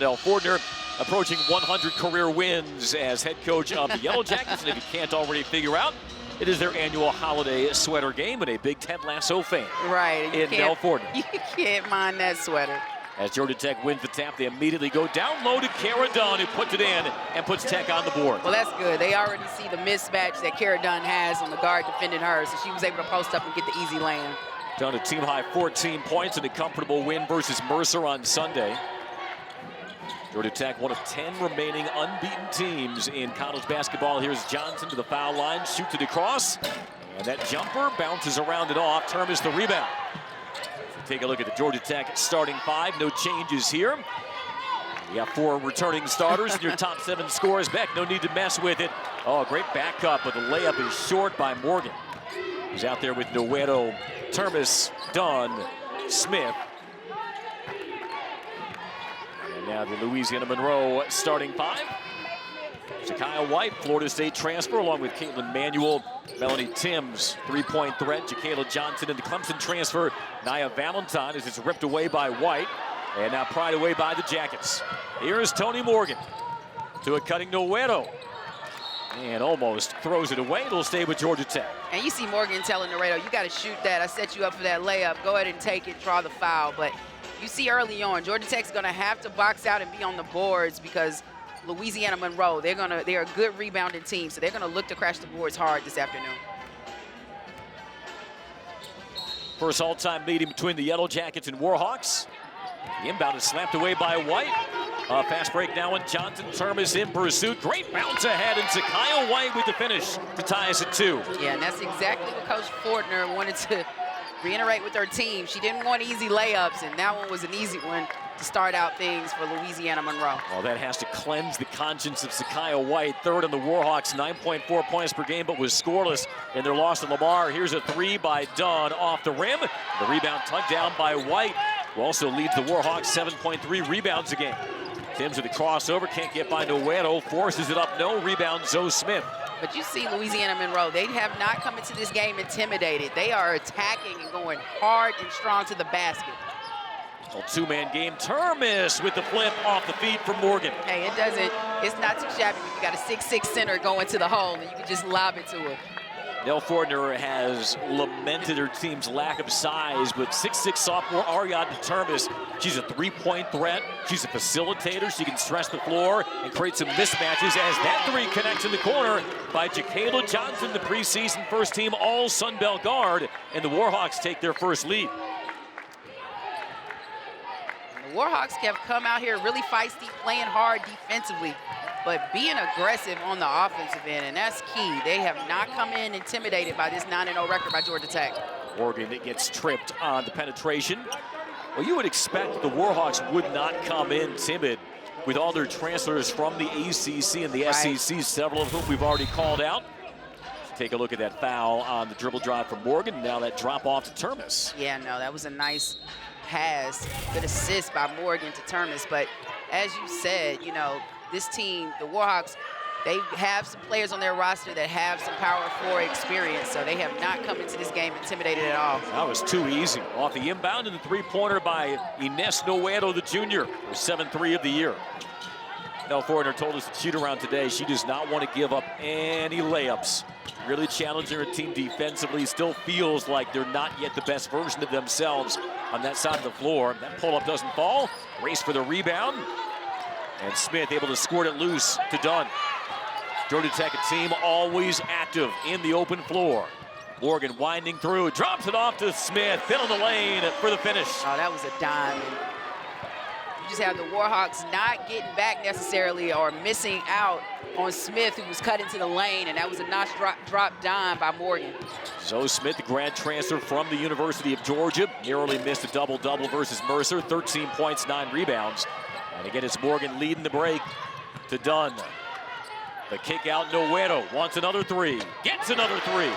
Nell Fortner approaching 100 career wins as head coach of the Yellow Jackets. And if you can't already figure out, it is their annual holiday sweater game and a Big Ten Lasso fan. Right. In Nell Fortner. You can't mind that sweater. As Georgia Tech wins the tap, they immediately go down low to Kara Dunn, who puts it in and puts Tech on the board. Well, that's good. They already see the mismatch that Kara Dunn has on the guard defending her, so she was able to post up and get the easy lay-in. Down to team-high 14 points in a comfortable win versus Mercer on Sunday. Georgia Tech, one of 10 remaining unbeaten teams in college basketball. Here's Johnson to the foul line, shoots it across, and that jumper bounces around and off. Termes the rebound. Take a look at the Georgia Tech starting five. No changes here. You got 4 returning starters in your top 7 scores. Beck, no need to mess with it. Oh, great backup, but the layup is short by Morgan. He's out there with Noguero, Termes, Dunn, Smith. And now the Louisiana Monroe starting five. Zakiah White, Florida State transfer, along with Caitlin Manuel, Melanie Timms, three-point threat. Jacayla Johnson into Clemson transfer. Nia Valentine as it's ripped away by White. And now pried away by the Jackets. Here's Tony Morgan to a cutting Noguero. And almost throws it away. It'll stay with Georgia Tech. And you see Morgan telling Noguero, you got to shoot that. I set you up for that layup. Go ahead and take it, draw the foul. But you see early on, Georgia Tech's going to have to box out and be on the boards because Louisiana Monroe, they're a good rebounding team, so they're gonna look to crash the boards hard this afternoon. First all-time meeting between the Yellow Jackets and Warhawks. The inbound is slapped away by White. Fast break now, and Johnson. Termes in pursuit. Great bounce ahead, and Zakiah White with the finish to tie us at 2. Yeah, and that's exactly what Coach Fortner wanted to reiterate with her team. She didn't want easy layups, and that one was an easy one to start out things for Louisiana Monroe. Well, that has to cleanse the conscience of Zakiah White. Third on the Warhawks, 9.4 points per game, but was scoreless in their loss to Lamar. Here's a 3 by Dunn off the rim. The rebound tugged down by White, who also leads the Warhawks 7.3 rebounds a game. Timms with the crossover, can't get by Noguero, forces it up, no rebound, Zoe Smith. But you see Louisiana Monroe, they have not come into this game intimidated. They are attacking and going hard and strong to the basket. A 2-man game. Termes with the flip off the feet from Morgan. Hey, it's not too shabby when you got a 6'6" center going to the hole and you can just lob it to her. Nell Fortner has lamented her team's lack of size, but 6'6" sophomore Ariadne Termes, she's a 3-point threat. She's a facilitator. She can stretch the floor and create some mismatches as that 3 connects in the corner by Jacayla Johnson, the preseason first-team All-Sun Belt guard, and the Warhawks take their first lead. The Warhawks have come out here really feisty, playing hard defensively, but being aggressive on the offensive end, and that's key. They have not come in intimidated by this 9-0 record by Georgia Tech. Morgan gets tripped on the penetration. Well, you would expect the Warhawks would not come in timid with all their transfers from the ACC and the SEC, several of whom we've already called out. Take a look at that foul on the dribble drive from Morgan. Now that drop off to Termes. Yeah, no, that was a nice pass, good assist by Morgan to Termes. But as you said, you know, this team, the Warhawks, they have some players on their roster that have some Power 4 experience, so they have not come into this game intimidated at all. That was too easy. Off the inbound and the 3-pointer by Ines Noguero, the junior, her 7th of the year. Nell Fortner told us at shoot-around today she does not want to give up any layups. Really challenging her team defensively. Still feels like they're not yet the best version of themselves on that side of the floor. That pull-up doesn't fall. Race for the rebound. And Smith able to squirt it loose to Dunn. Georgia Tech, a team always active in the open floor. Morgan winding through, drops it off to Smith. Fill in the lane for the finish. Oh, that was a dime. You just have the Warhawks not getting back necessarily or missing out on Smith, who was cut into the lane, and that was a nice drop dime by Morgan. Zoe Smith, the grad transfer from the University of Georgia, narrowly missed a double-double versus Mercer, 13 points, 9 rebounds. And again, it's Morgan leading the break to Dunn. The kick out, Noguero wants another 3, gets another 3.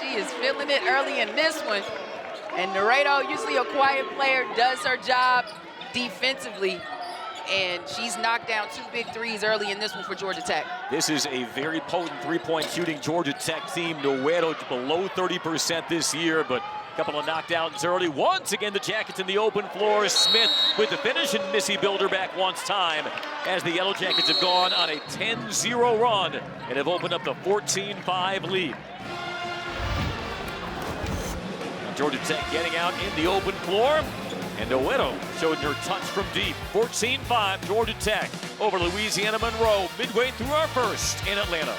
She is feeling it early in this one. And Noguero, usually a quiet player, does her job defensively. And she's knocked down 2 big 3s early in this one for Georgia Tech. This is a very potent 3-point shooting Georgia Tech team. Noguero below 30% this year, but Couple of knockdowns early. Once again, the Jackets in the open floor. Smith with the finish, and Missy Bilderback wants time as the Yellow Jackets have gone on a 10-0 run and have opened up the 14-5 lead. Georgia Tech getting out in the open floor, and Noguero showed her touch from deep. 14-5, Georgia Tech over Louisiana Monroe, midway through our first in Atlanta.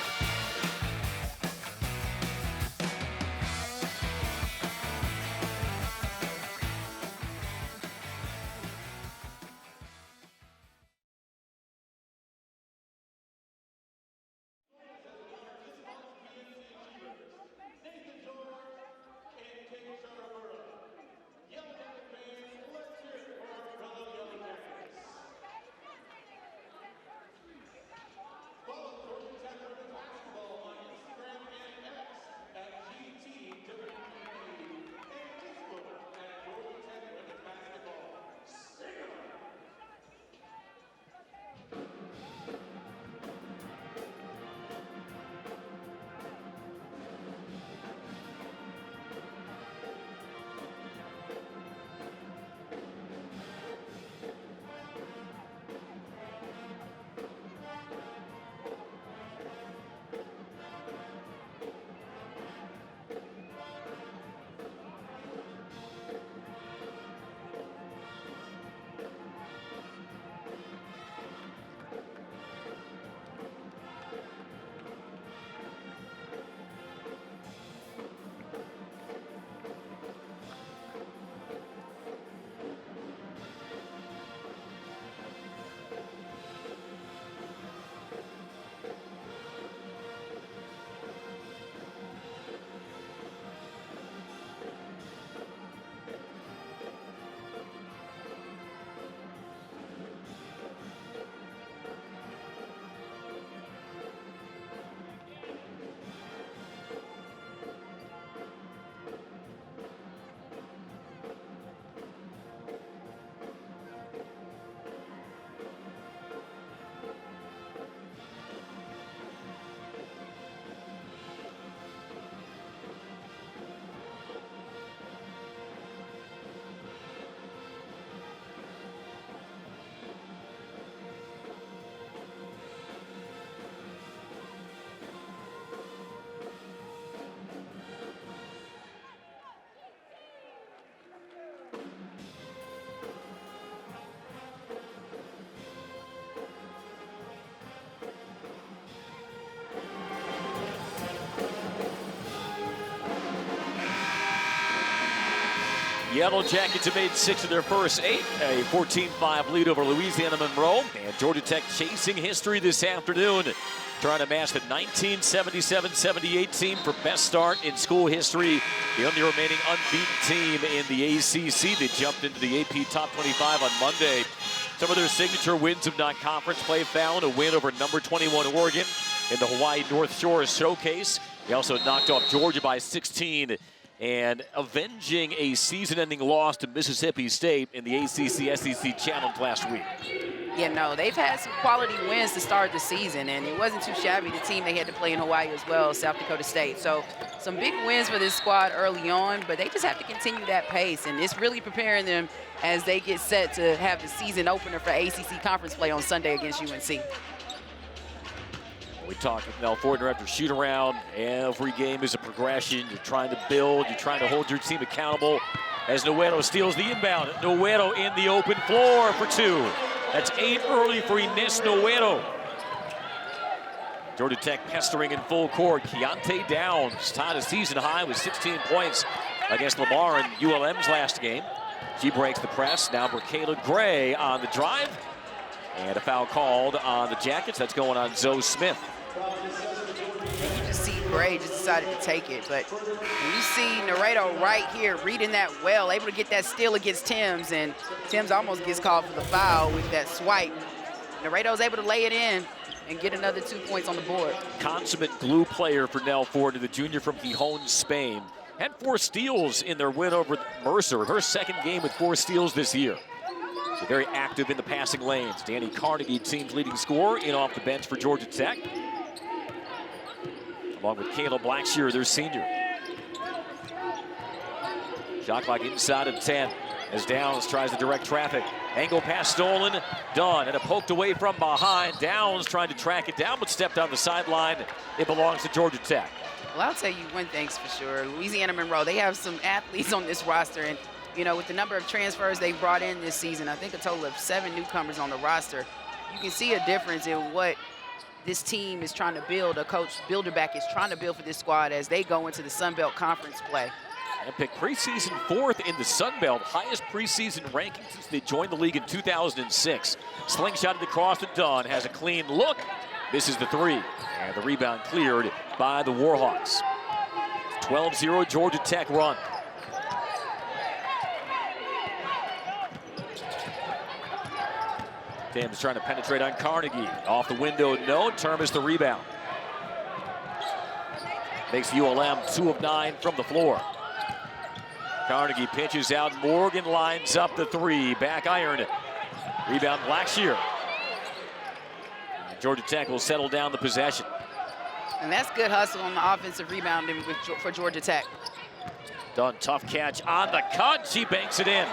Yellow Jackets have made 6 of their first 8, a 14-5 lead over Louisiana Monroe. And Georgia Tech chasing history this afternoon, trying to match the 1977-78 team for best start in school history. The only remaining unbeaten team in the ACC. They jumped into the AP Top 25 on Monday. Some of their signature wins of non-conference play found a win over number 21 Oregon in the Hawaii North Shore Showcase. They also knocked off Georgia by 16. And avenging a season-ending loss to Mississippi State in the ACC-SEC Challenge last week. Yeah, no, they've had some quality wins to start the season, and it wasn't too shabby, the team they had to play in Hawaii as well, South Dakota State. So some big wins for this squad early on, but they just have to continue that pace, and it's really preparing them as they get set to have the season opener for ACC conference play on Sunday against UNC. We talked with Nell Fortner after shoot-around. Every game is a progression. You're trying to build. You're trying to hold your team accountable as Noguero steals the inbound. Noguero in the open floor for 2. That's 8 early for Ines Noguero. Georgia Tech pestering in full court. Keontae Downs tied a season high with 16 points against Lamar in ULM's last game. She breaks the press. Now for Kayla Gray on the drive. And a foul called on the Jackets. That's going on Zoe Smith. And you just see Gray just decided to take it. But when you see Noguero right here reading that well, able to get that steal against Timms, and Timms almost gets called for the foul with that swipe. Noguero's able to lay it in and get another 2 points on the board. Consummate glue player for Nell Fortner, the junior from Gijón, Spain. Had 4 steals in their win over Mercer. Her second game with 4 steals this year. So very active in the passing lanes. Dani Carnegie, team's leading scorer, in off the bench for Georgia Tech. Along with Kayla Blackshear, their senior. Shot clock inside of 10 as Downs tries to direct traffic. Angle pass stolen. Dunn and a poked away from behind. Downs trying to track it down, but stepped on the sideline. It belongs to Georgia Tech. Well, I'll tell you one thing's for sure. Louisiana Monroe, they have some athletes on this roster. And, you know, with the number of transfers they've brought in this season, I think a total of 7 newcomers on the roster, you can see a difference in what this team is trying to build. A coach Bilderback is trying to build for this squad as they go into the Sun Belt Conference play. And picked preseason 4th in the Sun Belt, highest preseason ranking since they joined the league in 2006. Slingshotted across to Dunn, has a clean look, misses the 3. And the rebound cleared by the Warhawks. 12-0 Georgia Tech run. Tim's trying to penetrate on Carnegie. Off the window, no. Termas the rebound. Makes ULM 2 of 9 from the floor. Carnegie pitches out. Morgan lines up the 3. Back iron. Rebound Blackshear. Georgia Tech will settle down the possession. And that's good hustle on the offensive rebounding for Georgia Tech. Dunn, tough catch on the cut. She banks it in.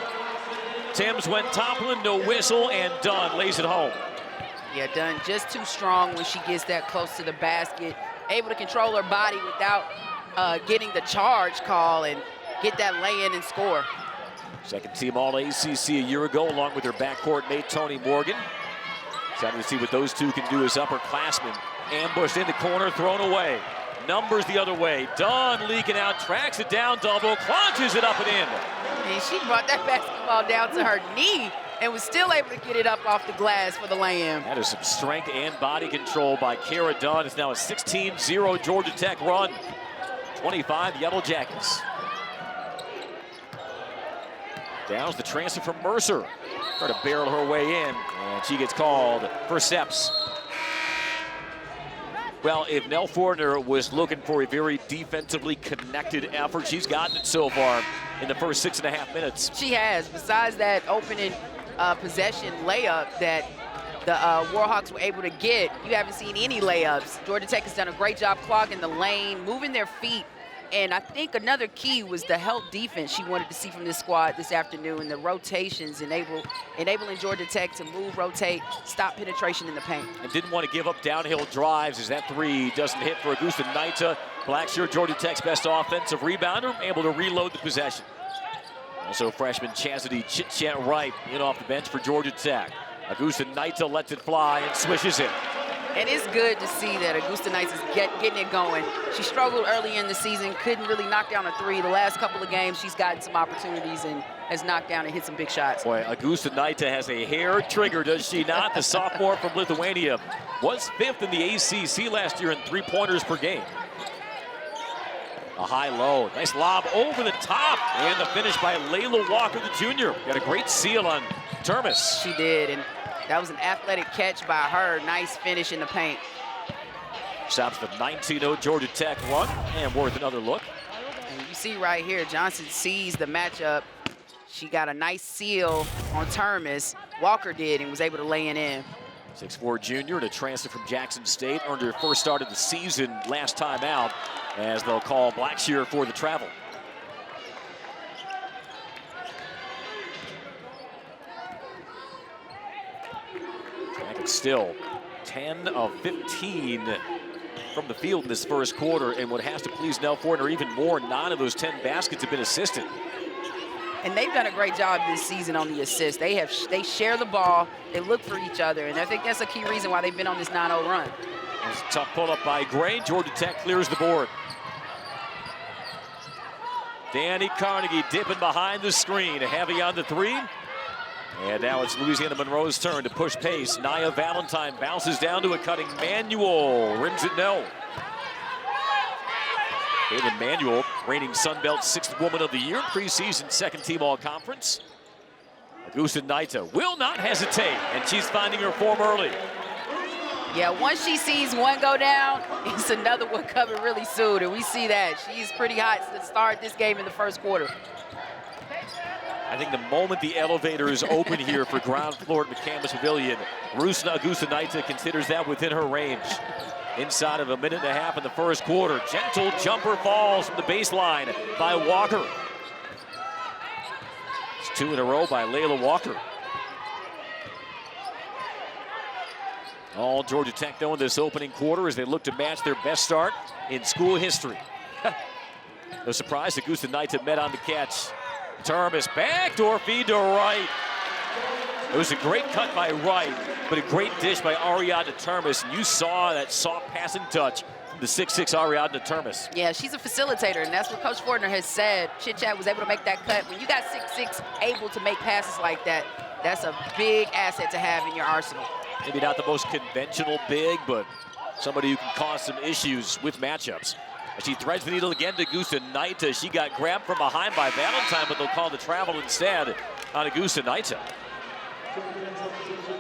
Timms went toppling, no whistle, and Dunn lays it home. Yeah, Dunn just too strong when she gets that close to the basket. Able to control her body without getting the charge call and get that lay-in and score. Second team All-ACC a year ago, along with her backcourt mate Tony Morgan. Excited to see what those two can do as upperclassmen. Ambushed in the corner, thrown away. Numbers the other way. Dunn leaking out, tracks it down, double, clutches it up and in. And she brought that basketball down to her knee and was still able to get it up off the glass for the lay-in. That is some strength and body control by Kara Dunn. It's now a 16-0 Georgia Tech run. 25 Yellow Jackets. Downs the transfer from Mercer. Trying to barrel her way in, and she gets called for steps. Well, if Nell Fortner was looking for a very defensively connected effort, she's gotten it so far in the first 6.5 minutes. She has. Besides that opening possession layup that the Warhawks were able to get, you haven't seen any layups. Georgia Tech has done a great job clogging the lane, moving their feet. And I think another key was the help defense she wanted to see from this squad this afternoon, the rotations, enabling Georgia Tech to move, rotate, stop penetration in the paint. And didn't want to give up downhill drives as that 3 doesn't hit for Augustinaite. Blackshear, Georgia Tech's best offensive rebounder, able to reload the possession. Also freshman Chastity Chit-Chat Wright in off the bench for Georgia Tech. Augustinaite lets it fly and swishes it. And it's good to see that Augustinaite is getting it going. She struggled early in the season, couldn't really knock down a 3. The last couple of games, she's gotten some opportunities and has knocked down and hit some big shots. Boy, Augustinaite has a hair trigger, does she not? The sophomore from Lithuania was 5th in the ACC last year in 3-pointers per game. A high-low, nice lob over the top, and the finish by Layla Walker, the junior. Got a great seal on Termas. She did, and that was an athletic catch by her. Nice finish in the paint. Stops the 19-0 Georgia Tech run, and worth another look. And you see right here, Johnson sees the matchup. She got a nice seal on Termas. Walker did and was able to lay it in. 6'4" junior and a transfer from Jackson State. Earned her first start of the season last time out, as they'll call Blackshear for the travel. Still 10 of 15 from the field in this first quarter, and what has to please Nell Fortner even more, 9 of those 10 baskets have been assisted. And they've done a great job this season on the assists. They share the ball, they look for each other, and I think that's a key reason why they've been on this 9-0 run. It's a tough pull-up by Gray. Georgia Tech clears the board. Dani Carnegie dipping behind the screen, heavy on the 3. And now it's Louisiana Monroe's turn to push pace. Nia Valentine bounces down to a cutting Manuel. Rims it no. Caitlin Manuel, reigning Sun Belt 6th Woman of the Year, preseason 2nd team All-Conference. Augustinaite will not hesitate, and she's finding her form early. Yeah, once she sees one go down, it's another one coming really soon, and we see that. She's pretty hot to start this game in the first quarter. I think the moment the elevator is open here for ground floor at McCambus Pavilion, Rusne Augustinaite considers that within her range. Inside of a minute and a half in the first quarter, gentle jumper falls from the baseline by Walker. 2 in a row by Layla Walker. All Georgia Tech though in this opening quarter as they look to match their best start in school history. No surprise, Augustinaite met on the catch. Termes backdoor feed to Wright. It was a great cut by Wright, but a great dish by Ariadne Termes. And you saw that soft passing touch from the 6'6" Ariadne Termes. Yeah, she's a facilitator, and that's what Coach Fortner has said. Chit Chat was able to make that cut. When you got 6'6" able to make passes like that, that's a big asset to have in your arsenal. Maybe not the most conventional big, but somebody who can cause some issues with matchups. She threads the needle again to Augustinaite. She got grabbed from behind by Valentine, but they'll call the travel instead on Augustinaite.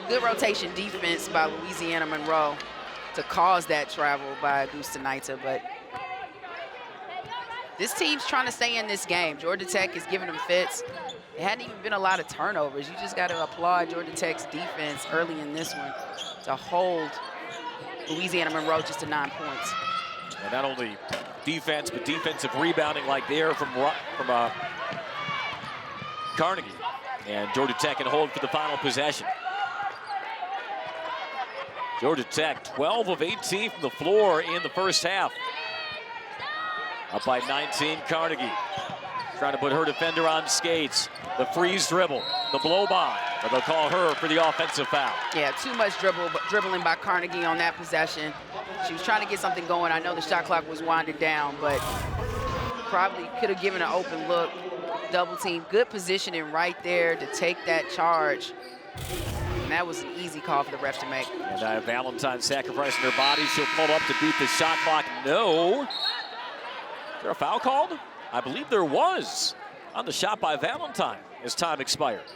Good rotation defense by Louisiana Monroe to cause that travel by Augustinaite, but this team's trying to stay in this game. Georgia Tech is giving them fits. It hadn't even been a lot of turnovers. You just got to applaud Georgia Tech's defense early in this one to hold Louisiana Monroe just to 9 points. And not only defense, but defensive rebounding like there from Carnegie. And Georgia Tech can hold for the final possession. Georgia Tech, 12 of 18 from the floor in the first half. Up by 19, Carnegie. Trying to put her defender on skates. The freeze dribble, the blow by, but they'll call her for the offensive foul. Yeah, too much dribbling by Carnegie on that possession. She was trying to get something going. I know the shot clock was winding down, but probably could have given an open look. Double team, good positioning right there to take that charge. And that was an easy call for the ref to make. And Valentine sacrificing her body. She'll pull up to beat the shot clock. No. Is there a foul called? I believe there was on the shot by Valentine as time expired.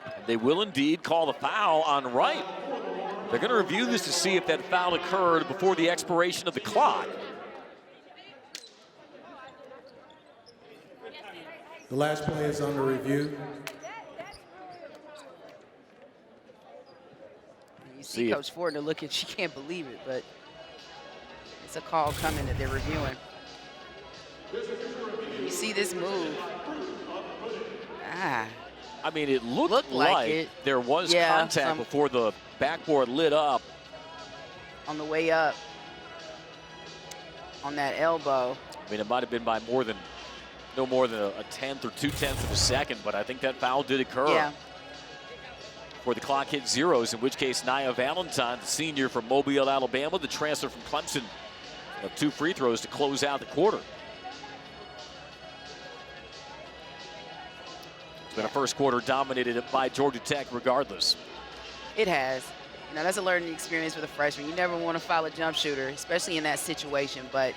And they will indeed call the foul on Wright. They're going to review this to see if that foul occurred before the expiration of the clock. The last play is under review. You see Coach Fortner looking, she can't believe it, but it's a call coming that they're reviewing. You see this move. I mean, it looked like there was contact before the backboard lit up. On the way up on that elbow. I mean, it might have been by no more than a tenth or 2/10 of a second, but I think that foul did occur. Yeah. Before the clock hit zeros, in which case Nia Valentine, the senior from Mobile, Alabama, the transfer from Clemson, of 2 free throws to close out the quarter. It's been a first quarter dominated by Georgia Tech regardless. It has. You know, that's a learning experience for the freshman. You never want to foul a jump shooter, especially in that situation. But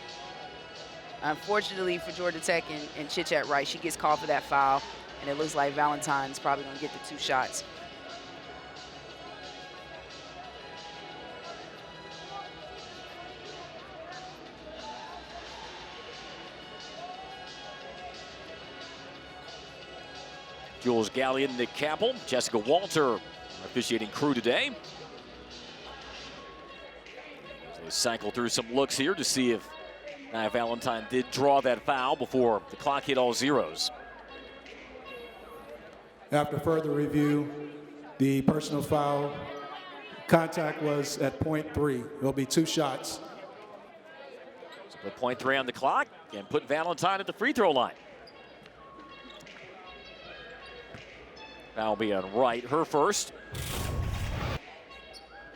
unfortunately for Georgia Tech and Chit Chat Wright, she gets called for that foul. And it looks like Valentine's probably going to get the 2 shots. Jules Gallion, Nick Capel, Jessica Walter, officiating crew today. So they cycle through some looks here to see if Nia Valentine did draw that foul before the clock hit all zeros. After further review, the personal foul contact was at .3. There'll be 2 shots. So put .3 on the clock and put Valentine at the free throw line. That'll be on Wright, her first.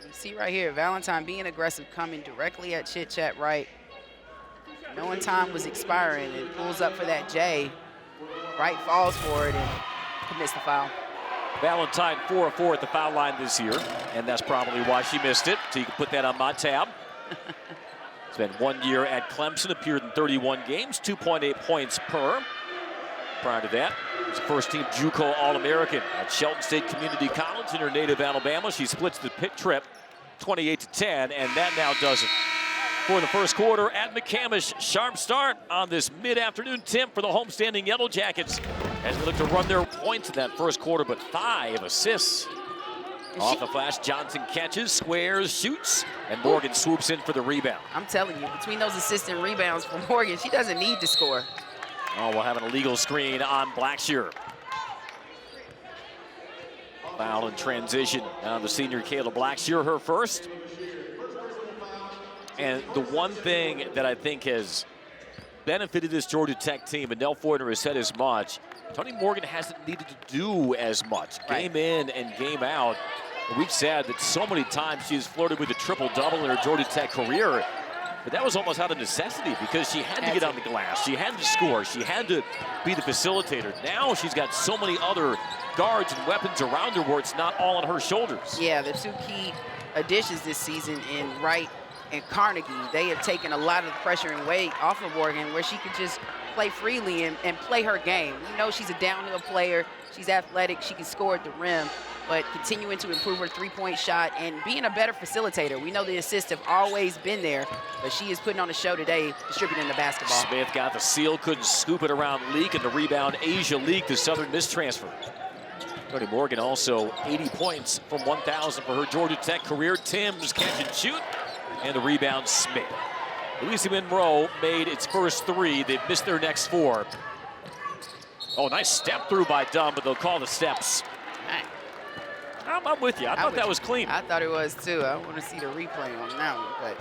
You see right here, Valentine being aggressive, coming directly at Chit Chat Wright. Knowing time was expiring and pulls up for that J. Wright falls for it and commits the foul. Valentine 4 of 4 at the foul line this year, and that's probably why she missed it. So you can put that on my tab. Spent 1 year at Clemson, appeared in 31 games, 2.8 points per. Prior to that, was a first-team JUCO All-American at Shelton State Community College in her native Alabama. She splits the pit trip 28-10, and that now does it. For the first quarter at McCamish, sharp start on this mid-afternoon tip for the homestanding Yellow Jackets as they look to run their points in that first quarter, but 5 assists. Off the flash, Johnson catches, squares, shoots, and Morgan swoops in for the rebound. I'm telling you, between those assists and rebounds from Morgan, she doesn't need to score. Oh, we'll have an illegal screen on Blackshear. Foul in transition. Now the senior Kayla Blackshear, her first. And the one thing that I think has benefited this Georgia Tech team, and Nell Fortner has said as much, Toni Morgan hasn't needed to do as much. Game in and game out. We've said that so many times she's flirted with a triple-double in her Georgia Tech career, but that was almost out of necessity because she had to get on the glass. She had to score. She had to be the facilitator. Now she's got so many other guards and weapons around her where it's not all on her shoulders. Yeah, the two key additions this season in Wright and Carnegie, they have taken a lot of the pressure and weight off of Morgan where she could just play freely and play her game. We know she's a downhill player. She's athletic. She can score at the rim, but continuing to improve her three-point shot and being a better facilitator. We know the assists have always been there, but she is putting on a show today, distributing the basketball. Smith got the seal, couldn't scoop it around Leak, and the rebound, Asia Leak, the Southern Miss transfer. Toni Morgan also 80 points from 1,000 for her Georgia Tech career. Timms catch and shoot, and the rebound, Smith. Louisiana Monroe made its first three. They've missed their next four. Oh, nice step through by Dunn, but they'll call the steps. I'm with you. I thought that was clean. I thought it was too. I want to see the replay on that one, but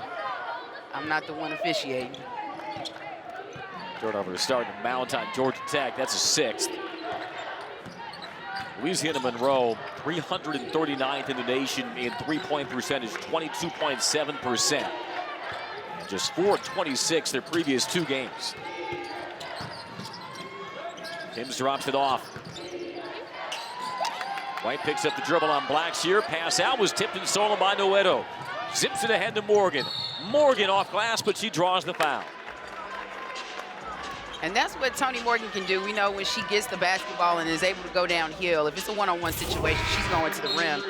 I'm not the one officiating. Turnover starting to mount on Georgia Tech. That's a sixth. Louisiana Monroe, 339th in the nation in three-point percentage, 22.7%. Just 4-26 their previous two games. Timms drops it off. White picks up the dribble on Blackshear. Pass out was tipped and stolen by Noguero. Zips it ahead to Morgan. Morgan off glass, but she draws the foul. And that's what Toni Morgan can do. We know when she gets the basketball and is able to go downhill, if it's a one-on-one situation, she's going to the rim.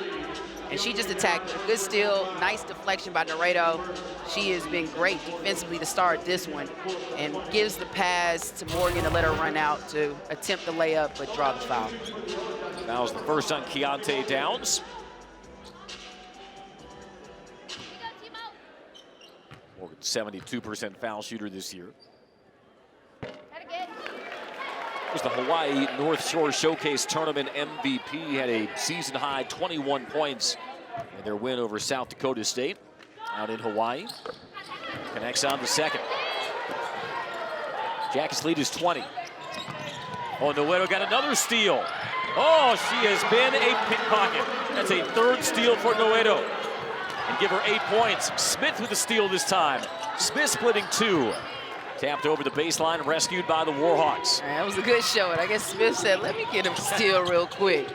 And she just attacked with a good steal, nice deflection by Noguero. She has been great defensively to start this one and gives the pass to Morgan to let her run out to attempt the layup but draw the foul. Foul's the first on Keontae Downs. Morgan, 72% foul shooter this year. Was the Hawaii North Shore Showcase Tournament MVP, had a season-high 21 points in their win over South Dakota State out in Hawaii. Connects on the second. Jackets lead is 20. Oh, Noguero got another steal. Oh, she has been a pickpocket. That's a third steal for Noguero. And give her 8 points. Smith with the steal this time. Smith splitting two. Tapped over the baseline, rescued by the Warhawks. That was a good showing. I guess Smith said, let me get him steal real quick.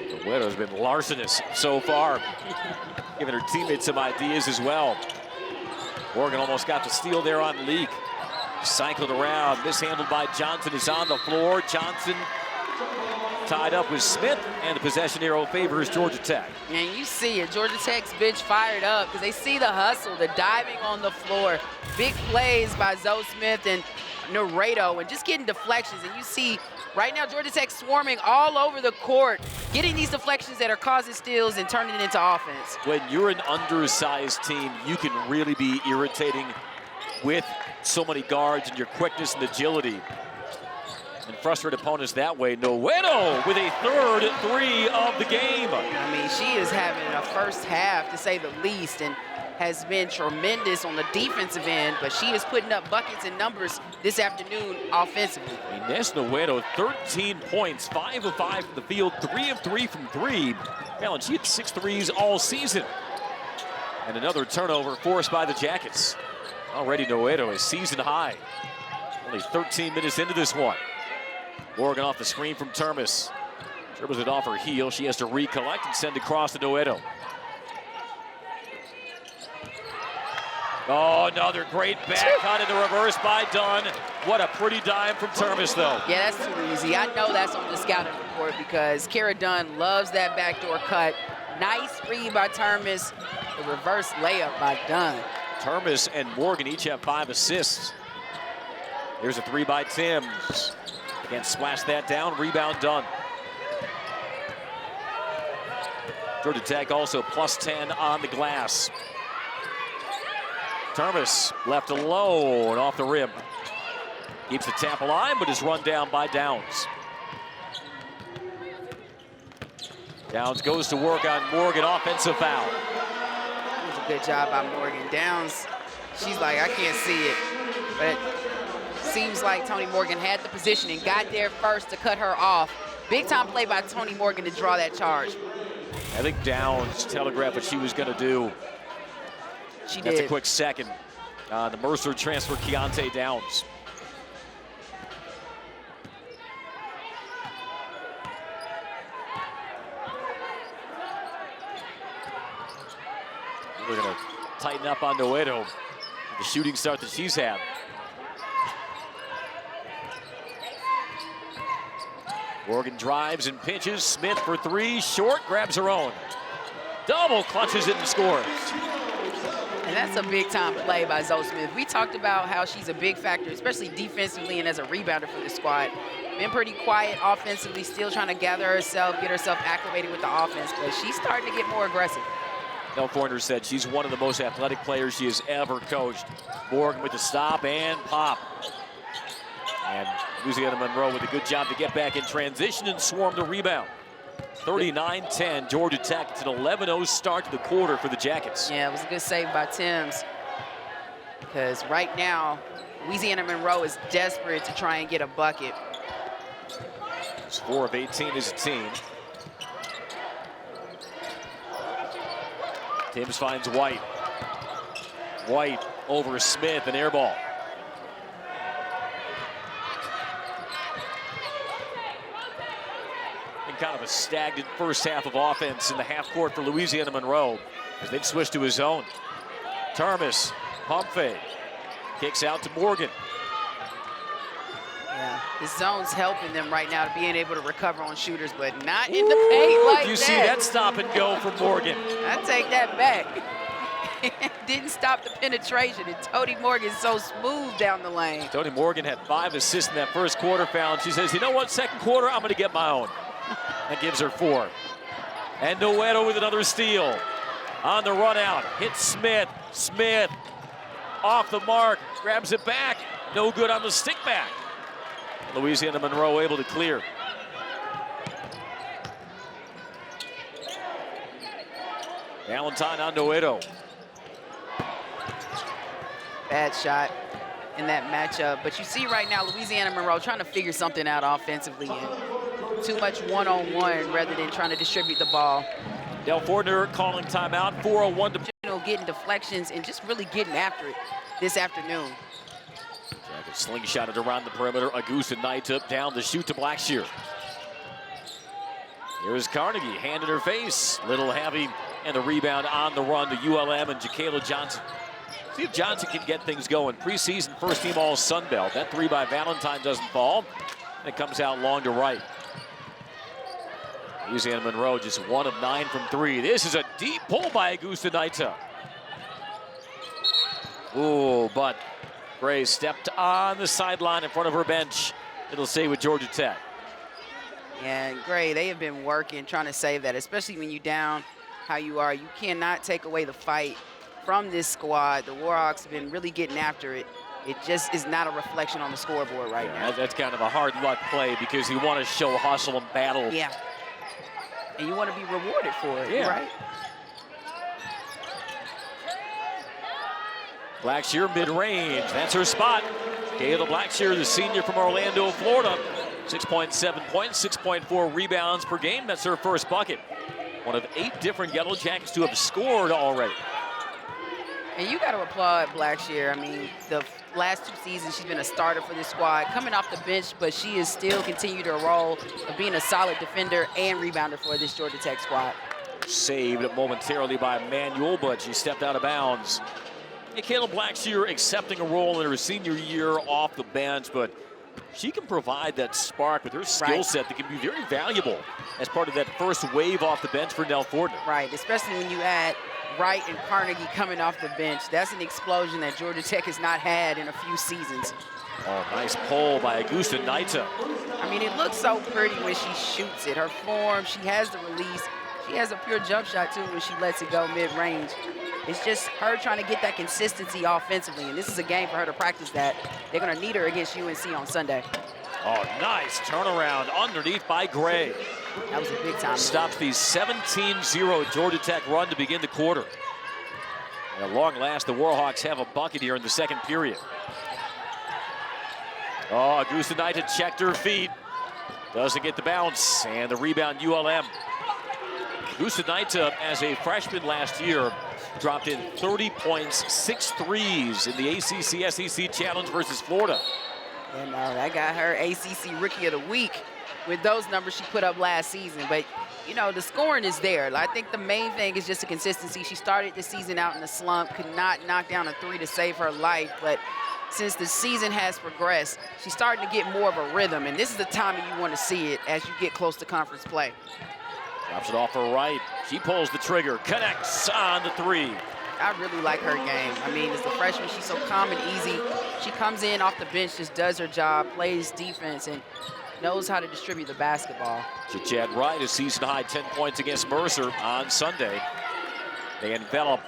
Noguero's been larcenous so far, giving her teammates some ideas as well. Morgan almost got the steal there on Leak. Cycled around, mishandled by Johnson. Is on the floor. Johnson tied up with Smith, and the possession arrow favors Georgia Tech. And you see it, Georgia Tech's bench fired up because they see the hustle, the diving on the floor. Big plays by Zoe Smith and Noguero and just getting deflections. And you see right now Georgia Tech swarming all over the court, getting these deflections that are causing steals and turning it into offense. When you're an undersized team, you can really be irritating with so many guards and your quickness and agility. And frustrate opponents that way. Noguero with a third three of the game. I mean, she is having a first half, to say the least, and has been tremendous on the defensive end, but she is putting up buckets and numbers this afternoon offensively. Ines Noguero, 13 points, 5 of 5 from the field, 3 of 3 from three. Hell, and she had 6 threes all season. And another turnover forced by the Jackets. Already Noguero is season high. Only 13 minutes into this one. Morgan off the screen from Termes. Dribbles it off her heel. She has to recollect and send across to Noguero. Oh, another great back cut in the reverse by Dunn. What a pretty dime from Termes, though. Yeah, that's too easy. I know that's on the scouting report because Kara Dunn loves that backdoor cut. Nice read by Termes. The reverse layup by Dunn. Termes and Morgan each have 5 assists. Here's a three by Timms. Can't splash that down. Rebound Dunn. Georgia Tech also plus 10 on the glass. Termes left alone off the rim. Keeps the tap alive, but is run down by Downs. Downs goes to work on Morgan, offensive foul. It was a good job by Morgan. Downs, she's like, I can't see it. But it seems like Tony Morgan had the position and got there first to cut her off. Big time play by Tony Morgan to draw that charge. I think Downs telegraphed what she was going to do. She That's did. a quick second. The Mercer transfer, Keontae Downs. We're going to tighten up on Noguero. The shooting start that she's had. Morgan drives and pitches. Smith for three. Short, grabs her own. Double clutches it and scores. And that's a big-time play by Zoe Smith. We talked about how she's a big factor, especially defensively and as a rebounder for the squad. Been pretty quiet offensively, still trying to gather herself, get herself acclimated with the offense, but she's starting to get more aggressive. Nell Fortner said she's one of the most athletic players she has ever coached. Morgan with the stop and pop. And Louisiana Monroe with a good job to get back in transition and swarm the rebound. 39-10, Georgia Tech. It's an 11-0 start to the quarter for the Jackets. Yeah, it was a good save by Timms, because right now, Louisiana Monroe is desperate to try and get a bucket. It's 4 of 18 as a team. Timms finds White. White over Smith, an air ball. And kind of a stagnant first half of offense in the half court for Louisiana Monroe as they've switched to his zone. Termes, pump fake, kicks out to Morgan. Yeah, the zone's helping them right now to being able to recover on shooters, but not in the paint like that. You see that stop and go from Morgan. I take that back. Didn't stop the penetration, and Tony Morgan's so smooth down the lane. Tony Morgan had 5 assists in that first quarter foul. She says, you know what, second quarter, I'm going to get my own. That gives her 4. And Noguero with another steal. On the run out, hits Smith. Smith off the mark, grabs it back. No good on the stick back. Louisiana Monroe able to clear. Valentine on Noguero. Bad shot in that matchup. But you see right now, Louisiana Monroe trying to figure something out offensively. And too much one-on-one rather than trying to distribute the ball. Nell Fortner calling timeout. 4:01 to getting deflections and just really getting after it this afternoon. Jackets slingshot it around the perimeter. Augustinaite up down the shoot to Blackshear. Here's Carnegie, hand in her face. Little heavy, and the rebound on the run to ULM and Jacayla Johnson. See if Johnson can get things going. Preseason first team all Sun Belt. That 3 by Valentine doesn't fall. And it comes out long to right. Louisiana Monroe just 1 of 9 from 3. This is a deep pull by Augustinaite. Ooh, but Gray stepped on the sideline in front of her bench. It'll stay with Georgia Tech. And Gray, they have been working, trying to save that, especially when you're down how you are. You cannot take away the fight from this squad. The Warhawks have been really getting after it. It just is not a reflection on the scoreboard right now. That's kind of a hard luck play because you want to show hustle and battle. Yeah. And you want to be rewarded for it, yeah. right? Blackshear mid-range, that's her spot. Kayla Blackshear, the senior from Orlando, Florida. 6.7 points, 6.4 rebounds per game. That's her first bucket. One of 8 different Yellow Jackets to have scored already. And you got to applaud Blackshear. I mean, the last 2 seasons, she's been a starter for this squad, coming off the bench, but she has still continued her role of being a solid defender and rebounder for this Georgia Tech squad. Saved momentarily by Manuel, but she stepped out of bounds. And Kayla Blackshear accepting a role in her senior year off the bench, but she can provide that spark with her skill set that can be very valuable as part of that first wave off the bench for Nell Fortner. Right, especially when you add Wright and Carnegie coming off the bench. That's an explosion that Georgia Tech has not had in a few seasons. Oh, nice pull by Augustinaite. I mean, it looks so pretty when she shoots it. Her form, she has the release. She has a pure jump shot, too, when she lets it go mid-range. It's just her trying to get that consistency offensively, and this is a game for her to practice that. They're going to need her against UNC on Sunday. Oh, nice turnaround underneath by Gray. That was a big time. Stops the 17-0 Georgia Tech run to begin the quarter. And at long last, the Warhawks have a bucket here in the second period. Oh, Augustinaite checked her feet. Doesn't get the bounce, and the rebound ULM. Augustinaite, as a freshman last year, dropped in 30 points, 6 threes in the ACC SEC Challenge versus Florida. And that got her ACC Rookie of the Week with those numbers she put up last season. But, you know, the scoring is there. I think the main thing is just the consistency. She started the season out in a slump, could not knock down a 3 to save her life. But since the season has progressed, she's starting to get more of a rhythm. And this is the time you want to see it as you get close to conference play. Drops it off her right. She pulls the trigger, connects on the 3. I really like her game. I mean, as a freshman, she's so calm and easy. She comes in off the bench, just does her job, plays defense, and knows how to distribute the basketball. Chad Wright, a season-high 10 points against Mercer on Sunday. They envelop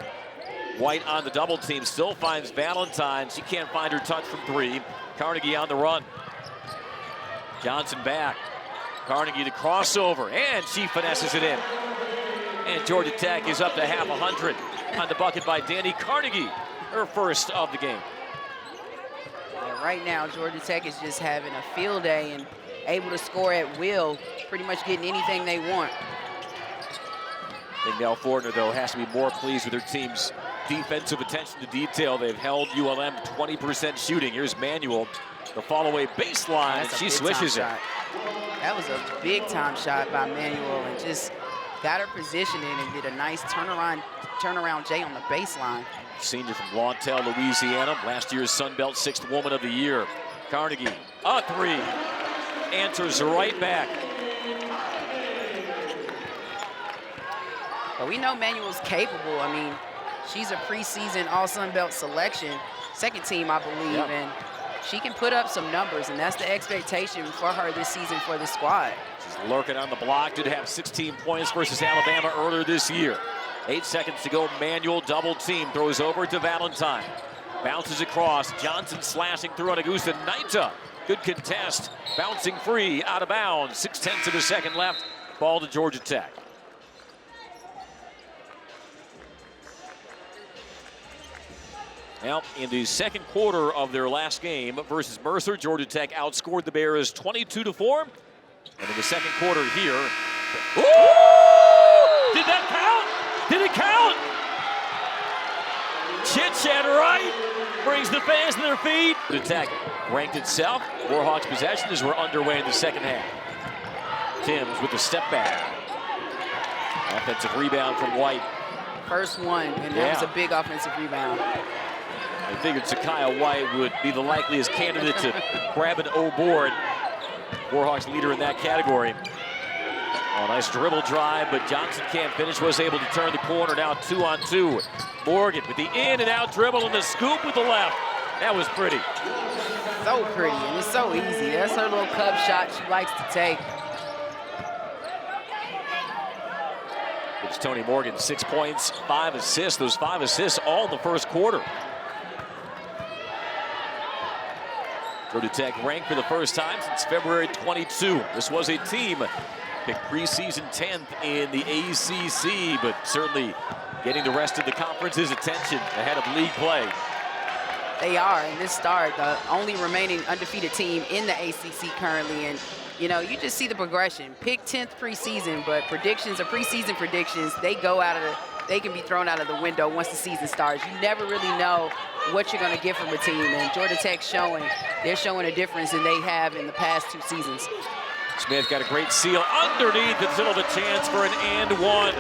White on the double team, still finds Valentine. She can't find her touch from 3. Carnegie on the run. Johnson back. Carnegie to crossover, and she finesses it in. And Georgia Tech is up to half 100 on the bucket by Dani Carnegie, her first of the game. Yeah, right now, Georgia Tech is just having a field day and able to score at will, pretty much getting anything they want. I think Nell Fortner, though, has to be more pleased with her team's defensive attention to detail. They've held ULM 20% shooting. Here's Manuel, the fall-away baseline, and she swishes it. That was a big-time shot by Manuel, and just got her positioning and did a nice turnaround J on the baseline. Senior from Longtail, Louisiana, last year's Sun Belt 6th Woman of the Year. Carnegie, a 3, answers right back. But we know Manuel's capable. I mean, she's a preseason All-Sun Belt selection, second team, I believe, and she can put up some numbers, and that's the expectation for her this season for the squad. She's lurking on the block, did have 16 points versus Alabama earlier this year. 8 seconds to go, Manuel double team, throws over to Valentine. Bounces across, Johnson slashing through on Augustinaite. Good contest, bouncing free, out of bounds. 0.6 of a second left, ball to Georgia Tech. Now, in the second quarter of their last game versus Mercer, Georgia Tech outscored the Bears 22-4. And in the second quarter here, did that count? Did it count? Chit-chat right brings the fans to their feet. The Tech ranked itself. Warhawks possession as we're underway in the second half. Timms with the step back. Offensive rebound from White. First one, and that was a big offensive rebound. I figured Zakiya White would be the likeliest candidate to grab an O board. Warhawks leader in that category. Oh, nice dribble drive, but Johnson can't finish. Was able to turn the corner. Now 2-on-2. Morgan with the in and out dribble and the scoop with the left. That was pretty. So pretty, and it's so easy. That's her little club shot she likes to take. It's Tony Morgan, 6 points, 5 assists. Those 5 assists all in the first quarter. Georgia Tech ranked for the first time since February 22. This was a team picked preseason 10th in the ACC, but certainly getting the rest of the conference's attention ahead of league play. They are in this start, the only remaining undefeated team in the ACC currently. And, you know, you just see the progression. Pick 10th preseason, but predictions are preseason predictions. They can be thrown out of the window once the season starts. You never really know what you're going to get from a team, and Georgia Tech's they're showing a difference than they have in the past 2 seasons. Smith got a great seal underneath and still have a chance for an and one.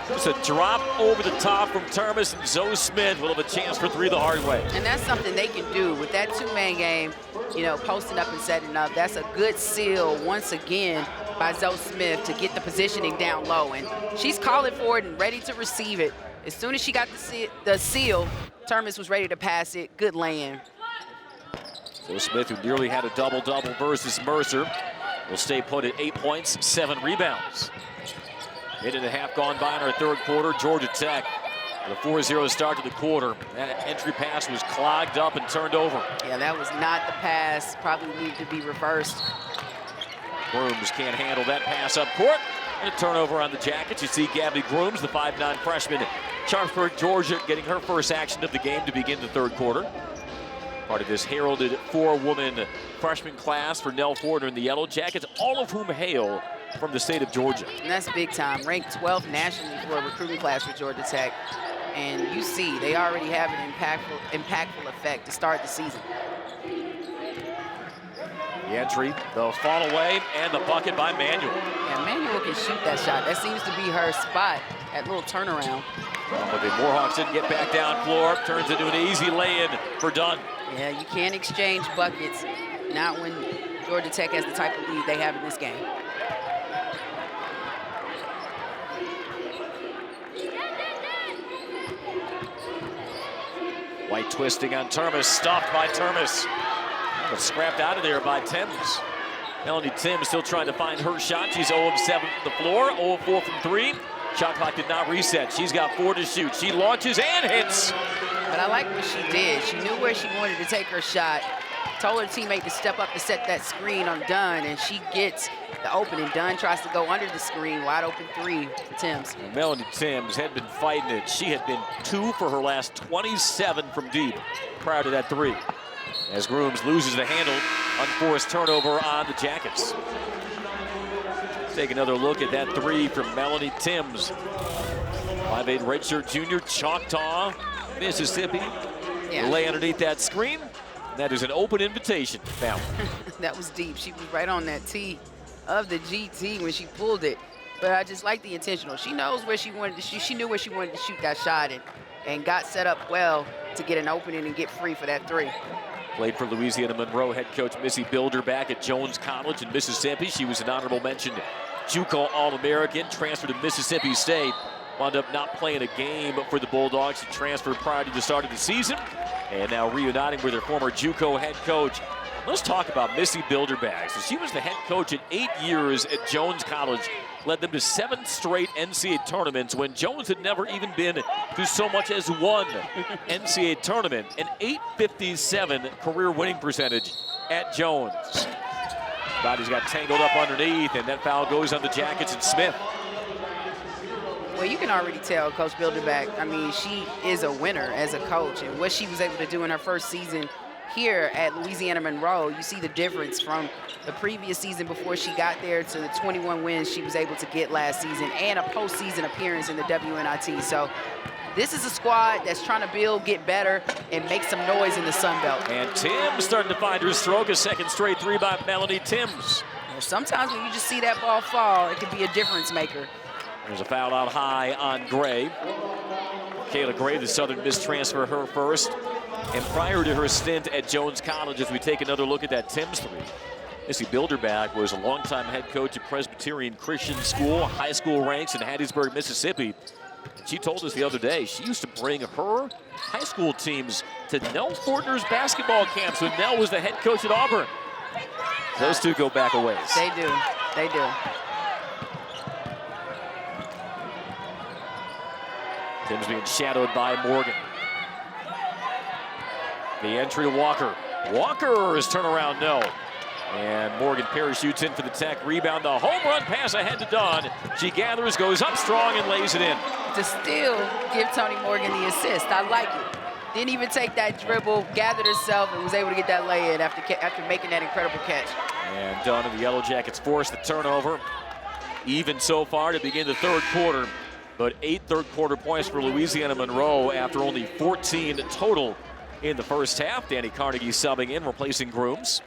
Just a drop over the top from Termes, and Zoe Smith will have a chance for 3 the hard way. And that's something they can do with that 2-man game, you know, posting up and setting up. That's a good seal once again by Zoe Smith to get the positioning down low. And she's calling for it and ready to receive it. As soon as she got the seal, Termes was ready to pass it. Good lay-in. So Smith, who nearly had a double-double versus Mercer, will stay put at 8 points, 7 rebounds. 8.5 gone by in our third quarter. Georgia Tech with a 4-0 start to the quarter. That entry pass was clogged up and turned over. Yeah, that was not the pass. Probably needed to be reversed. Grooms can't handle that pass up court. And a turnover on the Jackets. You see Gabby Grooms, the 5'9" freshman, Sharpsburg, Georgia, getting her first action of the game to begin the third quarter. Part of this heralded 4-woman freshman class for Nell Fortner and the Yellow Jackets, all of whom hail from the state of Georgia. And that's big time. Ranked 12th nationally for a recruiting class for Georgia Tech. And you see, they already have an impactful effect to start the season. The entry, the fall away, and the bucket by Manuel. Yeah, Manuel can shoot that shot. That seems to be her spot, that little turnaround. But the Warhawks didn't get back down floor. Turns into an easy lay-in for Dunn. Yeah, you can't exchange buckets, not when Georgia Tech has the type of lead they have in this game. White twisting on Termes, stopped by Termes. But scrapped out of there by Timms. Melanie Timms still trying to find her shot. She's 0 of 7 from the floor, 0 of 4 from 3. Shot clock did not reset. She's got 4 to shoot. She launches and hits. But I like what she did. She knew where she wanted to take her shot. Told her teammate to step up to set that screen on Dunn, and she gets the opening. Dunn tries to go under the screen, wide open 3 for Timms. Melanie Timms had been fighting it. She had been 2 for her last 27 from deep prior to that 3. As Grooms loses the handle, unforced turnover on the Jackets. Take another look at that 3 from Melanie Timms. 5'8" redshirt junior, Choctaw, Mississippi. Yeah. Lay underneath that screen. That is an open invitation. Now, that was deep. She was right on that tee of the GT when she pulled it. But I just like the intentional. She knows where she wanted to shoot. She knew where she wanted to shoot that shot and got set up well to get an opening and get free for that 3. played for Louisiana Monroe head coach Missy Builder back at Jones College in Mississippi. She was an honorable mention JUCO All-American, transferred to Mississippi State. Wound up not playing a game for the Bulldogs. She transferred prior to the start of the season. And now reuniting with her former JUCO head coach. Let's talk about Missy Bilderback. So she was the head coach at 8 years at Jones College. Led them to 7 straight NCAA tournaments when Jones had never even been to so much as one NCAA tournament. An .857 career winning percentage at Jones. Bodies got tangled up underneath, and that foul goes on the Jackets and Smith. Well, you can already tell Coach Bilderback, I mean, she is a winner as a coach, and what she was able to do in her first season here at Louisiana Monroe, you see the difference from the previous season before she got there to the 21 wins she was able to get last season and a postseason appearance in the WNIT. So this is a squad that's trying to build, get better, and make some noise in the Sun Belt. And Timms starting to find her stroke, a second straight three by Melanie Timms. Well, sometimes when you just see that ball fall, it can be a difference maker. There's a foul out high on Gray. Kayla Gray, the Southern Miss transfer, her first. And prior to her stint at Jones College, as we take another look at that Timms three, Missy Bilderback was a longtime head coach at Presbyterian Christian School, high school ranks in Hattiesburg, Mississippi. She told us the other day she used to bring her high school teams to Nell Fortner's basketball camps when Nell was the head coach at Auburn. Those two go back a ways. They do. They do. Timms being shadowed by Morgan. The entry to Walker. Walker's turnaround, no. And Morgan parachutes in for the Tech rebound. The home run pass ahead to Dunn. She gathers, goes up strong, and lays it in. To still give Tony Morgan the assist. I like it. Didn't even take that dribble, gathered herself, and was able to get that lay-in after making that incredible catch. And Dunn and the Yellow Jackets force the turnover. Even so far to begin the third quarter. But 8 third-quarter points for Louisiana Monroe after only 14 total in the first half. Dani Carnegie subbing in, replacing Grooms.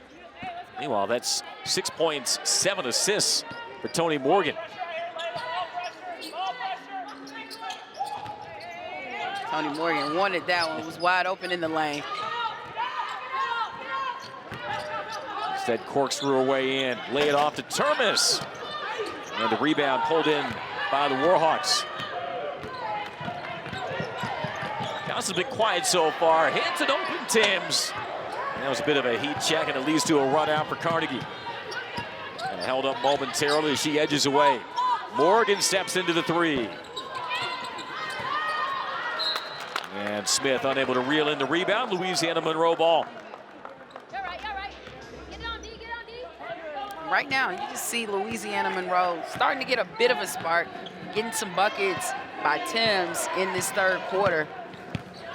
Meanwhile, that's 6 points, 7 assists for Tony Morgan. Tony Morgan wanted that one. Was wide open in the lane. Instead, corkscrew her way in. Lay it off to Termes. And the rebound pulled in by the Warhawks. Johnson's been quiet so far. Hands it open, Timms. And that was a bit of a heat check, and it leads to a run out for Carnegie. And held up momentarily as she edges away. Morgan steps into the three. And Smith unable to reel in the rebound. Louisiana Monroe ball. right now, you just see Louisiana Monroe starting to get a bit of a spark, getting some buckets by Timms in this third quarter.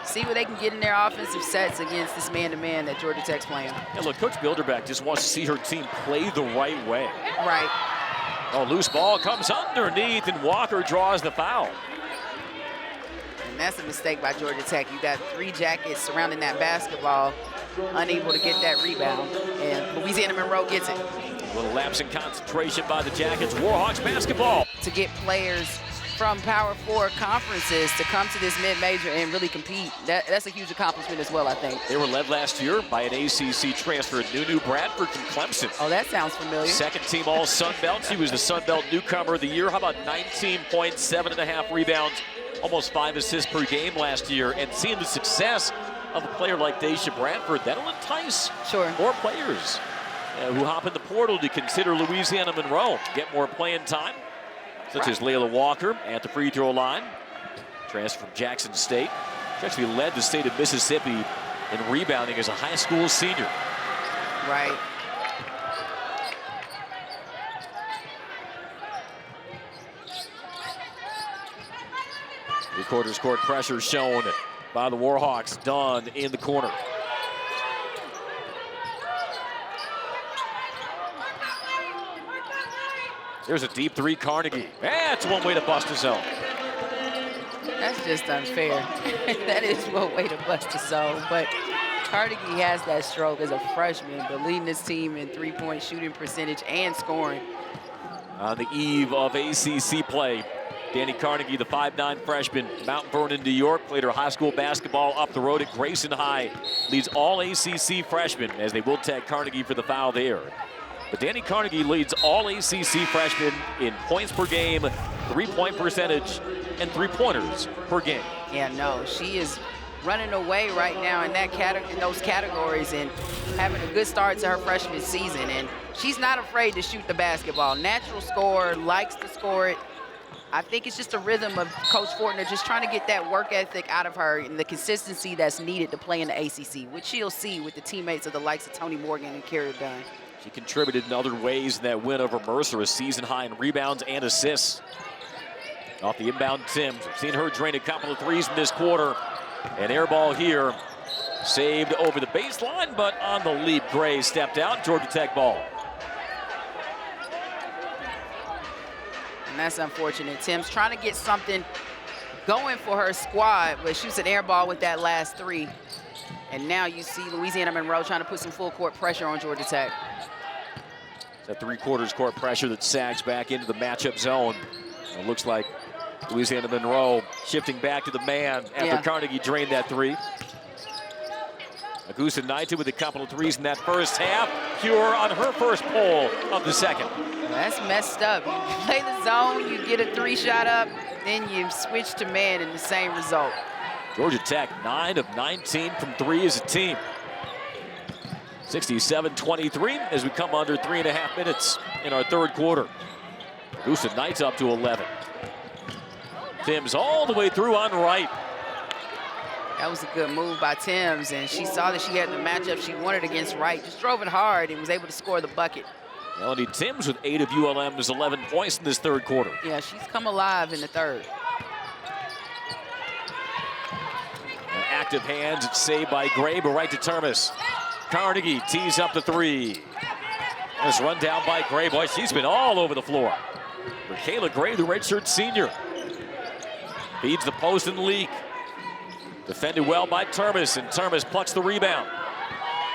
See what they can get in their offensive sets against this man-to-man that Georgia Tech's playing. And look, Coach Bilderback just wants to see her team play the right way. Right. Oh, loose ball comes underneath, and Walker draws the foul. And that's a mistake by Georgia Tech. You got 3 jackets surrounding that basketball, unable to get that rebound, and Louisiana Monroe gets it. A little lapse in concentration by the Jackets. Warhawks basketball. To get players from Power 4 conferences to come to this mid-major and really compete, that's a huge accomplishment as well, I think. They were led last year by an ACC transfer, Nunu Bradford from Clemson. Oh, that sounds familiar. Second team all Sun Belt. She was the Sun Belt newcomer of the year. How about 19 points, 7.5 rebounds, almost 5 assists per game last year. And seeing the success of a player like Daisha Bradford, that'll entice more players who hop in the portal to consider Louisiana Monroe, get more playing time, such as Layla Walker at the free throw line. Transfer from Jackson State. She actually led the state of Mississippi in rebounding as a high school senior. Right. Three-quarters court pressure shown by the Warhawks. Dunn in the corner. There's a deep 3, Carnegie. That's one way to bust a zone. That's just unfair. That is one way to bust a zone. But Carnegie has that stroke as a freshman, but leading this team in 3-point shooting percentage and scoring. On the eve of ACC play, Dani Carnegie, the 5'9" freshman, Mount Vernon, New York, played her high school basketball up the road at Grayson High. Leads all ACC freshmen, as they will tag Carnegie for the foul there. But Dani Carnegie leads all ACC freshmen in points per game, 3-point percentage, and 3-pointers per game. Yeah, no, she is running away right now in those categories and having a good start to her freshman season. And she's not afraid to shoot the basketball. Natural scorer, likes to score it. I think it's just a rhythm of Coach Fortner just trying to get that work ethic out of her and the consistency that's needed to play in the ACC, which she'll see with the teammates of the likes of Tony Morgan and Kara Dunn. She contributed in other ways in that win over Mercer, a season high in rebounds and assists. Off the inbound Timms. We've seen her drain a couple of threes in this quarter. An air ball here, saved over the baseline, but on the leap, Gray stepped out. Georgia Tech ball. And that's unfortunate. Timms trying to get something going for her squad, but shoots an air ball with that last 3. And now you see Louisiana Monroe trying to put some full court pressure on Georgia Tech. That 3/4 court pressure that sags back into the matchup zone. It looks like Louisiana Monroe shifting back to the man after Carnegie drained that 3. Augustinaite with a couple of threes in that first half. Pure on her first pull of the second. That's messed up. You play the zone, you get a 3-shot up, then you switch to man in the same result. Georgia Tech, 9 of 19 from 3 as a team. 67-23 as we come under 3.5 minutes in our third quarter. Augustinaite's up to 11. Timms all the way through on right. That was a good move by Timms, and she saw that she had the matchup she wanted against Wright. Just drove it hard and was able to score the bucket. Melanie Timms with 8 of ULM's 11 points in this third quarter. Yeah, she's come alive in the third. Active hands, it's saved by Gray, but right to Termes. Carnegie tees up the 3. This run down by Gray. Boy, she's been all over the floor. For Kayla Gray, the redshirt senior. Feeds the post and leak. Defended well by Termes, and Termes plucks the rebound.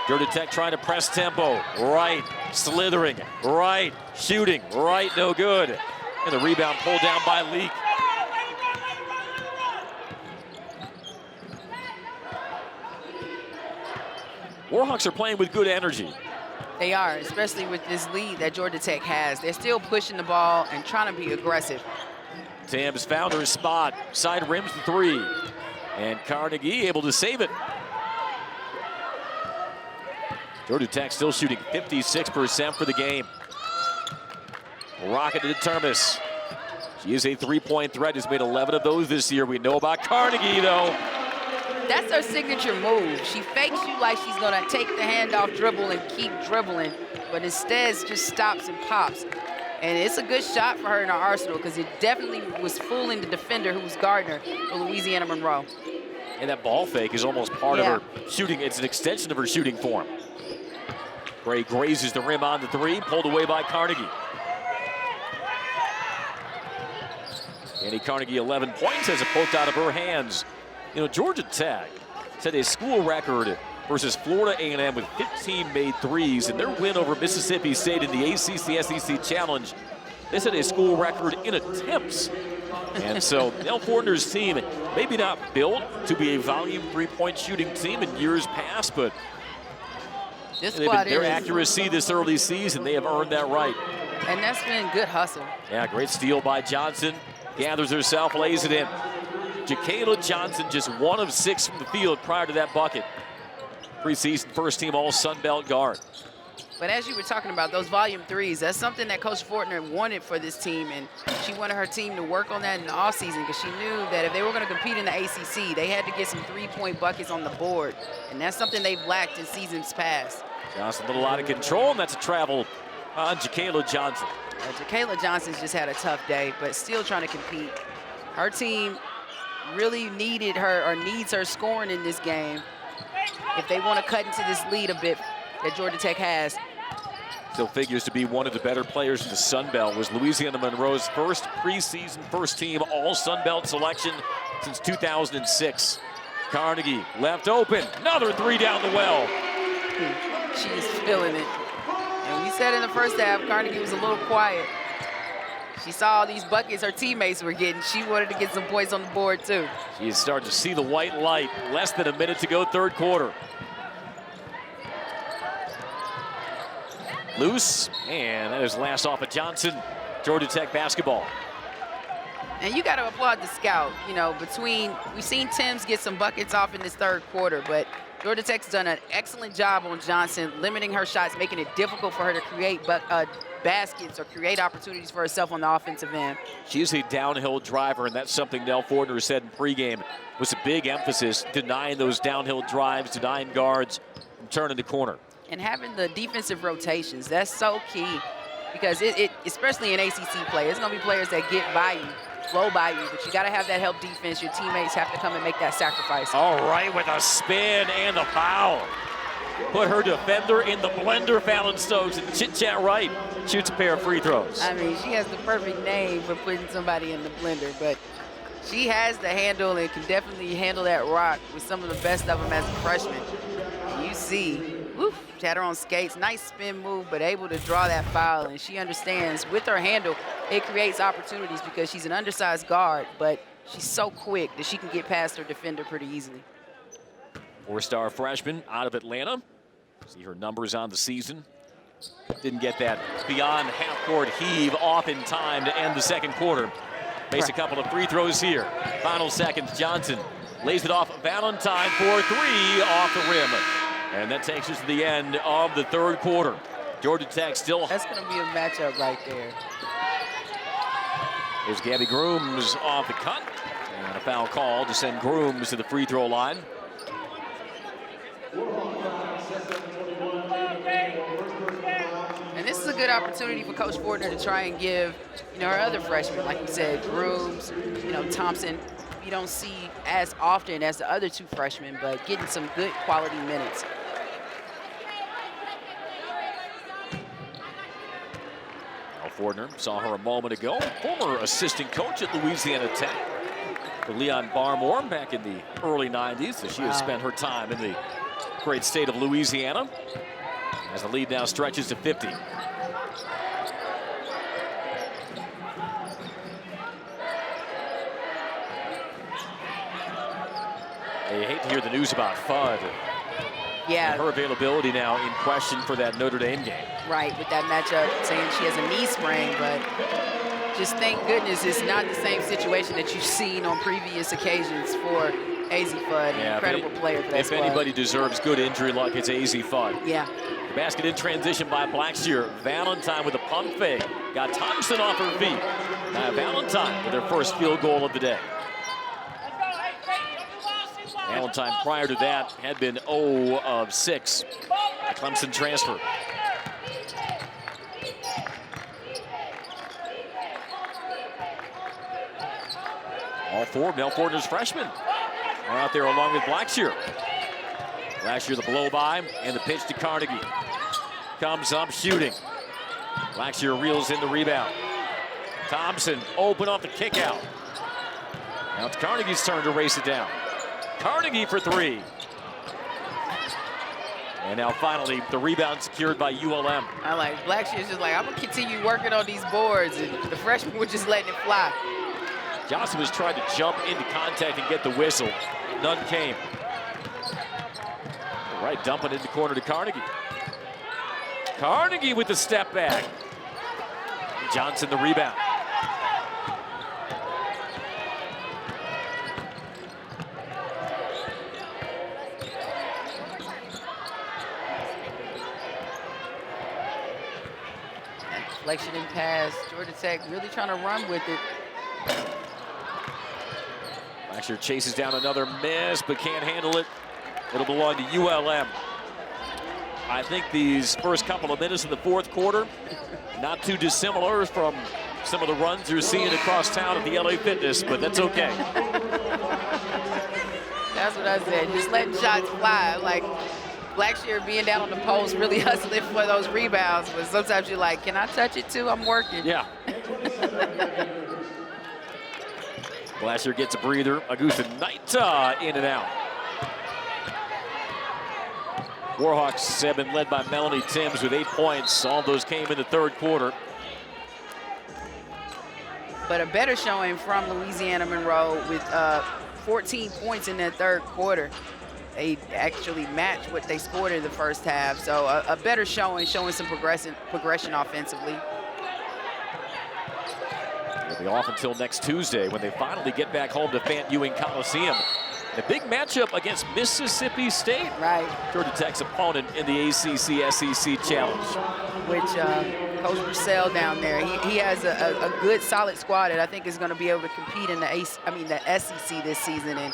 Georgia Tech trying to press tempo. Right, slithering. Right, shooting. Right, no good. And the rebound pulled down by Leak. Warhawks are playing with good energy. They are, especially with this lead that Georgia Tech has. They're still pushing the ball and trying to be aggressive. Timms found her spot. Side rims the 3. And Carnegie able to save it. Georgia Tech still shooting 56% for the game. Rocket to Termes. She is a 3-point threat. Has made 11 of those this year. We know about Carnegie, though. That's her signature move. She fakes you like she's going to take the handoff dribble and keep dribbling. but instead just stops and pops. And it's a good shot for her in her arsenal because it definitely was fooling the defender who was guarding her for Louisiana Monroe. And that ball fake is almost part of her shooting. It's an extension of her shooting form. Gray grazes the rim on the three, pulled away by Carnegie. Dani Carnegie, 11 points as it poked out of her hands. You know, Georgia Tech set a school record versus Florida A&M with 15 made threes in their win over Mississippi State in the ACC SEC Challenge. They set a school record in attempts. And so Nell Fortner's team, maybe not built to be a volume three-point shooting team in years past, but their accuracy this early season, they have earned that right. And that's been good hustle. Yeah, great steal by Johnson. Gathers herself, lays it in. Ja'Kayla Johnson just 1 of 6 from the field prior to that bucket. Preseason first team all Sun Belt guard. But as you were talking about those volume threes, that's something that Coach Fortner wanted for this team, and she wanted her team to work on that in the offseason because she knew that if they were going to compete in the ACC, they had to get some three-point buckets on the board, and that's something they've lacked in seasons past. Johnson a little out of control, and that's a travel on Ja'Kayla Johnson. Ja'Kayla Johnson's just had a tough day, but still trying to compete. Her team really needed her or needs her scoring in this game if they want to cut into this lead a bit that Georgia Tech has. Still figures to be one of the better players in the Sun Belt. Was Louisiana Monroe's first preseason first team all Sun Belt selection since 2006. Carnegie left open. Another three down the well. She's feeling it. And we said in the first half, Carnegie was a little quiet. She saw all these buckets her teammates were getting. She wanted to get some points on the board too. She is starting to see the white light. Less than a minute to go, third quarter. Loose, and that is last off of Johnson. Georgia Tech basketball. And you got to applaud the scout. You know, we've seen Timms get some buckets off in this third quarter, but Georgia Tech's done an excellent job on Johnson, limiting her shots, making it difficult for her to create baskets or create opportunities for herself on the offensive end. She is a downhill driver, and that's something Nell Fortner said in pregame was a big emphasis, denying those downhill drives, denying guards from turning the corner. And having the defensive rotations, that's so key because it especially in ACC play, it's going to be players that get by you, flow by you, but you got to have that help defense. Your teammates have to come and make that sacrifice. All right, with a spin and the foul. Put her defender in the blender, Fallon Stokes, and chit-chat right. Shoots a pair of free throws. I mean, she has the perfect name for putting somebody in the blender, but she has the handle and can definitely handle that rock with some of the best of them as a freshman. And you see, woof, she had her on skates, nice spin move, but able to draw that foul, and she understands with her handle, it creates opportunities because she's an undersized guard, but she's so quick that she can get past her defender pretty easily. Four-star freshman out of Atlanta. See her numbers on the season. Didn't get that beyond half-court heave off in time to end the second quarter. Makes a couple of free throws here. Final seconds, Johnson lays it off Valentine for three off the rim. And that takes us to the end of the third quarter. Georgia Tech still. That's going to be a matchup right there. There's Gabby Grooms off the cut. And a foul call to send Grooms to the free throw line. And this is a good opportunity for Coach Fortner to try and give, her other freshmen, like you said, Grooms, Thompson, you don't see as often as the other two freshmen, but getting some good quality minutes. Nell Fortner saw her a moment ago. Former assistant coach at Louisiana Tech for Leon Barmore back in the early 90s. So she has spent her time in the great state of Louisiana. As the lead now stretches to 50. You hate to hear the news about Fudd. Yeah. And her availability now in question for that Notre Dame game. Right, with that matchup, saying she has a knee sprain, but just thank goodness it's not the same situation that you've seen on previous occasions for AZ Fudd, an incredible player for that squad. If anybody deserves good injury luck, it's AZ Fudd. Yeah. The basket in transition by Blackshear. Valentine with a pump fake. Got Thompson off her feet. Now Valentine with her first field goal of the day. Valentine prior to that had been 0 of 6. A Clemson transfer. All four of Nell Fortner's freshmen are out there along with Blackshear. Blackshear the blow-by and the pitch to Carnegie. Comes up shooting. Blackshear reels in the rebound. Thompson open off the kick out. Now it's Carnegie's turn to race it down. Carnegie for three. And now finally the rebound secured by ULM. I like Blackshear's just like, I'm gonna continue working on these boards, and the freshmen were just letting it fly. Johnson was trying to jump into contact and get the whistle. None came. All right, dumping into corner to Carnegie. Carnegie with the step back. Johnson the rebound. Deflection and pass. Georgia Tech really trying to run with it. Blackshear chases down another miss, but can't handle it. It'll belong to ULM. I think these first couple of minutes in the fourth quarter, not too dissimilar from some of the runs you're seeing across town at the LA Fitness, but that's okay. That's what I said. Just letting shots fly. Like Blackshear being down on the post, really hustling for those rebounds. But sometimes you're like, can I touch it too? I'm working. Yeah. Blackshear gets a breather. Augustinaite in and out. Warhawks have been led by Melanie Timms with 8 points. All those came in the third quarter. But a better showing from Louisiana Monroe with 14 points in that third quarter. They actually matched what they scored in the first half. So a better showing some progression offensively. They'll be off until next Tuesday when they finally get back home to Fant Ewing Coliseum. A big matchup against Mississippi State. Right. Georgia Tech's opponent in the ACC SEC Challenge. Which Coach Purcell down there, he has a good, solid squad that I think is going to be able to compete in the SEC this season. And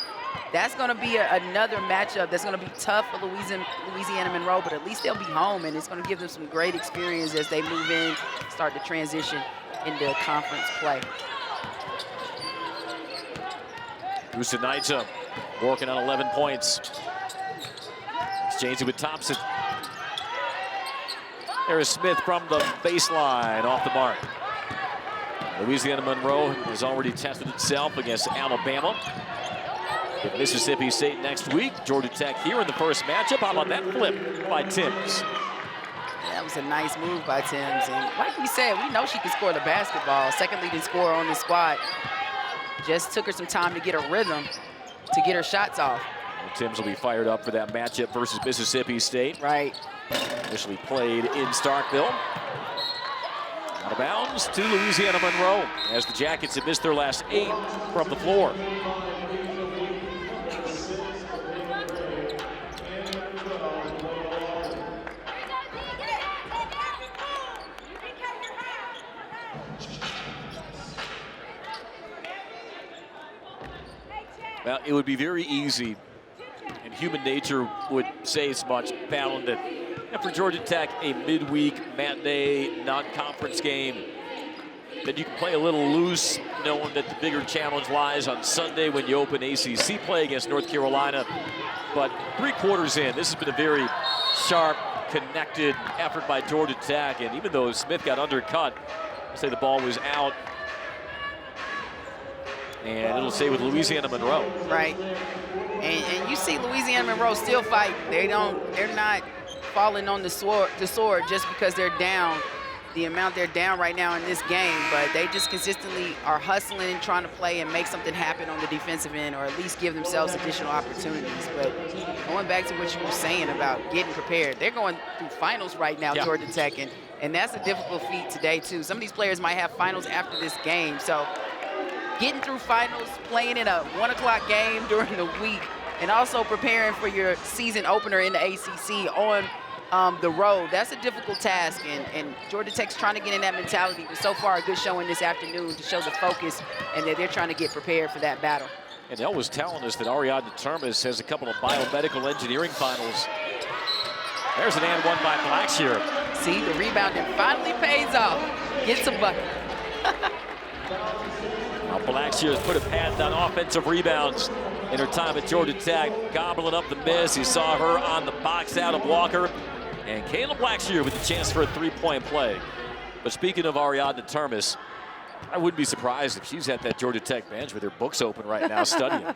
that's going to be another matchup that's going to be tough for Louisiana Monroe, but at least they'll be home, and it's going to give them some great experience as they move in, start to transition into conference play. Augustinaite working on 11 points. Exchanging with Thompson. There's Smith from the baseline, off the mark. Louisiana Monroe has already tested itself against Alabama. With Mississippi State next week. Georgia Tech here in the first matchup. How about that flip by Timms? That was a nice move by Timms. And like we said, we know she can score the basketball. Second leading scorer on the squad. Just took her some time to get her rhythm, to get her shots off. Well, Timms will be fired up for that matchup versus Mississippi State. Right. Initially played in Starkville. Out of bounds to Louisiana Monroe as the Jackets have missed their last 8 from the floor. Well, it would be very easy, and human nature would say as much, Fallon, that for Georgia Tech, a midweek matinee non-conference game, that you can play a little loose, knowing that the bigger challenge lies on Sunday when you open ACC play against North Carolina. But 3 quarters in, this has been a very sharp, connected effort by Georgia Tech, and even though Smith got undercut, I'll say the ball was out. And it'll stay with Louisiana Monroe. Right. And you see Louisiana Monroe still fighting. They're not falling on the sword just because they're down the amount they're down right now in this game, but they just consistently are hustling and trying to play and make something happen on the defensive end, or at least give themselves additional opportunities. But going back to what you were saying about getting prepared, they're going through finals right now, yeah. Georgia Tech, and that's a difficult feat today too. Some of these players might have finals after this game, so getting through finals, playing in a 1 o'clock game during the week, and also preparing for your season opener in the ACC on the road, that's a difficult task, and Georgia Tech's trying to get in that mentality, but so far a good showing this afternoon to show the focus and that they're trying to get prepared for that battle. And Nell was telling us that Ariadne Termes has a couple of biomedical engineering finals. There's an and one by Blackshear. See, the rebounding finally pays off. Gets a bucket. Now Blackshear has put a patent on offensive rebounds in her time at Georgia Tech, gobbling up the miss. You saw her on the box out of Walker. And Kayla Blackshear with the chance for a three-point play. But speaking of Ariadne Termes, I wouldn't be surprised if she's at that Georgia Tech bench with her books open right now studying.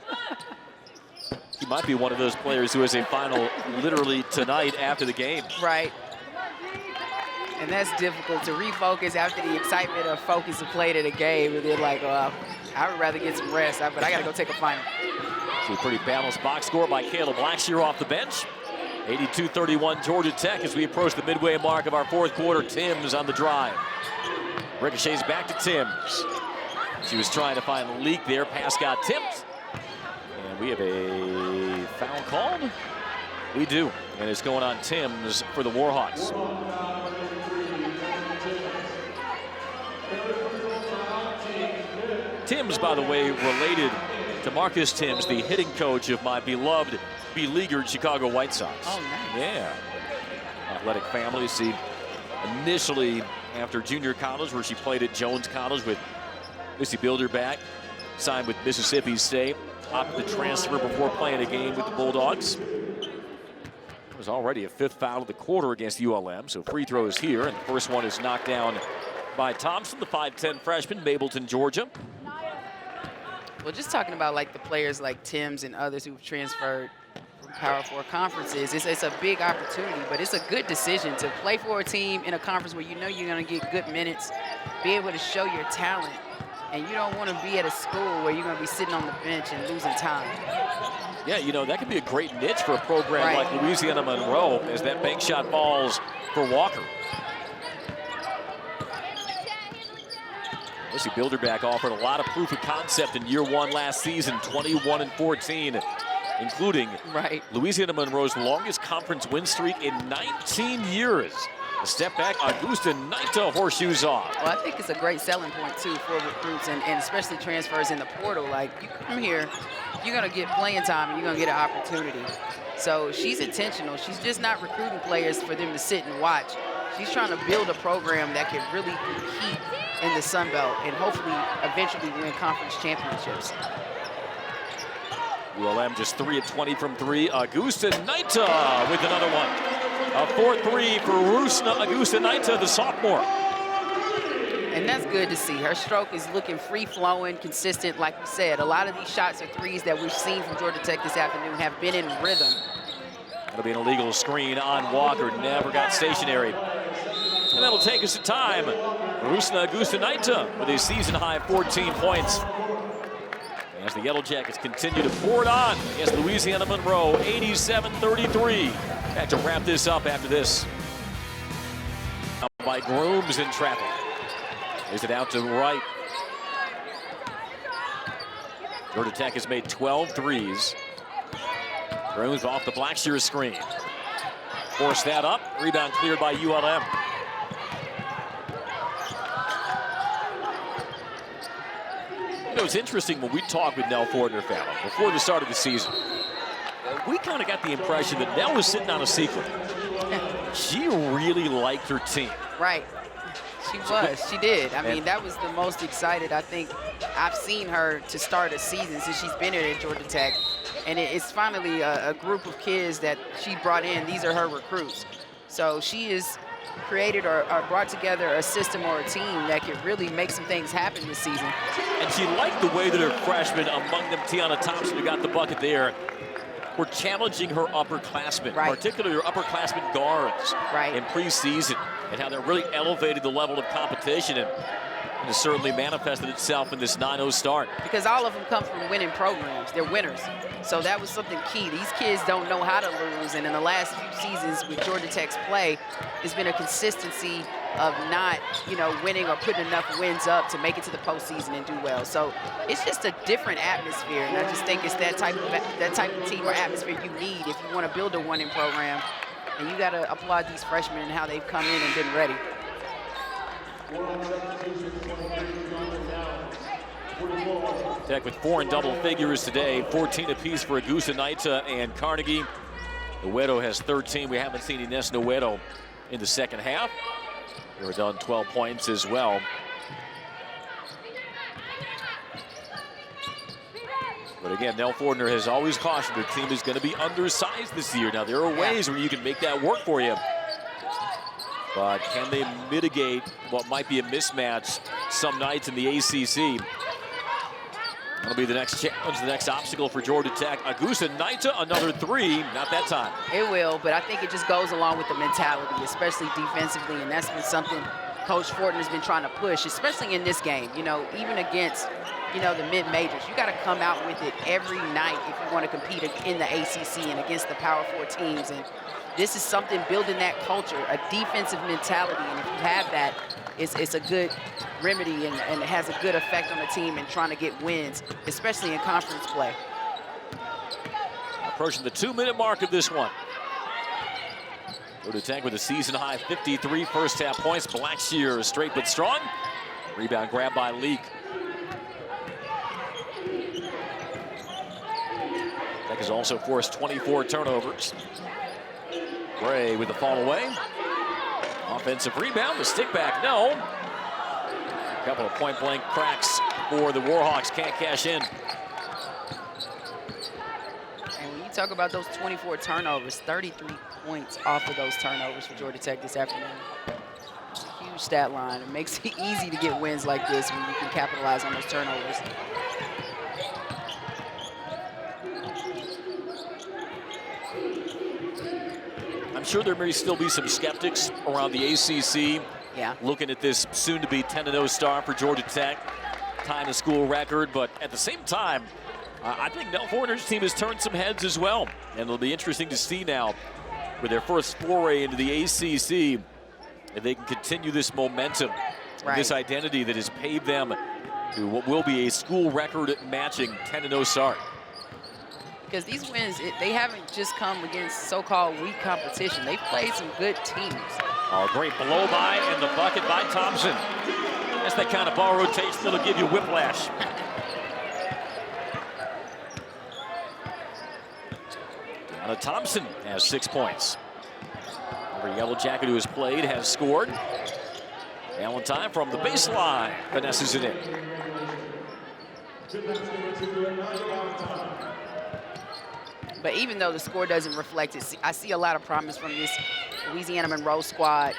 She might be one of those players who has a final literally tonight after the game. Right. And that's difficult to refocus after the excitement of focus of played at a game. And then like, I would rather get some rest, but I got to go take a final. So a pretty balanced box score by Kayla Blackshear off the bench. 82-31 Georgia Tech as we approach the midway mark of our fourth quarter. Timms on the drive. Ricochets back to Timms. She was trying to find a leak there. Pass got tipped. And we have a foul called. We do. And it's going on Timms for the Warhawks. Timms, by the way, related to Marcus Timms, the hitting coach of my beloved beleaguered Chicago White Sox. Oh, nice. Yeah. Athletic family. See, initially after junior college, where she played at Jones College with Missy Bilderback, signed with Mississippi State, opted to transfer before playing a game with the Bulldogs. It was already a fifth foul of the quarter against ULM, so free throws here, and the first one is knocked down by Thompson, the 5'10 freshman, Mableton, Georgia. Well, just talking about like the players like Timms and others who've transferred from Power 4 conferences, it's a big opportunity, but it's a good decision to play for a team in a conference where you know you're going to get good minutes, be able to show your talent, and you don't want to be at a school where you're going to be sitting on the bench and losing time. Yeah, you know, that could be a great niche for a program like Louisiana Monroe as that bank shot falls for Walker. Missy Bilderback offered a lot of proof of concept in year one last season, 21-14, including Louisiana Monroe's longest conference win streak in 19 years. A step back, Augustinaite horseshoes off. Well, I think it's a great selling point, too, for recruits and especially transfers in the portal. Like, you come here, you're going to get playing time and you're going to get an opportunity. So she's intentional. She's just not recruiting players for them to sit and watch. She's trying to build a program that can really compete in the Sun Belt and hopefully eventually win conference championships. ULM just 3 of 20 from three. Augustinaite with another one. A 4-3 for Rusne Augustinaite, the sophomore. And that's good to see. Her stroke is looking free-flowing, consistent. Like we said, a lot of these shots are threes that we've seen from Georgia Tech this afternoon have been in rhythm. That'll be an illegal screen on Walker. Never got stationary. And that'll take us to time. Rusne Augustinaite with a season-high 14 points. As the Yellow Jackets continue to pour it on against Louisiana Monroe, 87-33. Back to wrap this up after this. By Grooms in traffic. Is it out to right? Georgia Tech has made 12 threes. Grooms off the Blackshear screen. Force that up. Rebound cleared by ULM. You know, it's interesting when we talk with Nell Fortner family before the start of the season. We kind of got the impression that Nell was sitting on a secret. She really liked her team. Right. She was. She did. I mean, that was the most excited I think I've seen her to start a season since she's been here at Georgia Tech. And it's finally a group of kids that she brought in. These are her recruits. So she has created or brought together a system or a team that could really make some things happen this season. And she liked the way that her freshmen, among them Tiana Thompson, who got the bucket there, were challenging her upperclassmen, particularly her upperclassmen guards in preseason, and how they really elevated the level of competition, and it has certainly manifested itself in this 9-0 start. Because all of them come from winning programs. They're winners. So that was something key. These kids don't know how to lose, and in the last few seasons with Georgia Tech's play, it's been a consistency of not, winning or putting enough wins up to make it to the postseason and do well. So it's just a different atmosphere, and I just think it's that type of team or atmosphere you need if you want to build a winning program. And you got to applaud these freshmen and how they've come in and been ready. Tech with 4 in double figures today, 14 apiece for Augustinaite and Carnegie. Noguero has 13. We haven't seen Ines Noguero in the second half. They were done 12 points as well. But again, Nell Fortner has always cautioned her team is going to be undersized this year. Now, there are ways where you can make that work for you. But can they mitigate what might be a mismatch some nights in the ACC? That'll be the next challenge, the next obstacle for Georgia Tech. Augustinaite, another three, not that time. It will, but I think it just goes along with the mentality, especially defensively, and that's been something Coach Fortner's been trying to push, especially in this game. You know, even against, you know, the mid-majors, you got to come out with it every night if you want to compete in the ACC and against the Power 4 teams. And this is something building that culture, a defensive mentality, and if you have that, it's a good remedy and it has a good effect on the team in trying to get wins, especially in conference play. Approaching the 2-minute mark of this one. Georgia Tech with a season-high 53 first-half points. Blackshear straight but strong. Rebound grab by Leak. Tech has also forced 24 turnovers. Gray with the fall away. Offensive rebound, the stick back, no. A couple of point-blank cracks for the Warhawks, can't cash in. And when you talk about those 24 turnovers, 33 points off of those turnovers for Georgia Tech this afternoon. It's a huge stat line. It makes it easy to get wins like this when you can capitalize on those turnovers. I'm sure there may still be some skeptics around the ACC looking at this soon-to-be 10-0 start for Georgia Tech, tying a school record. But at the same time, I think Nell Fortner's team has turned some heads as well. And it'll be interesting to see now with their first foray into the ACC if they can continue this momentum, this identity that has paved them to what will be a school record matching 10-0 start. Because these wins, they haven't just come against so-called weak competition. They've played some good teams. Oh, great blow by and the bucket by Thompson. That's that kind of ball rotation that'll give you whiplash. Deanna Thompson has 6 points. Every Yellow Jacket who has played has scored. Valentine from the baseline finesses it in. But even though the score doesn't reflect it, I see a lot of promise from this Louisiana Monroe squad.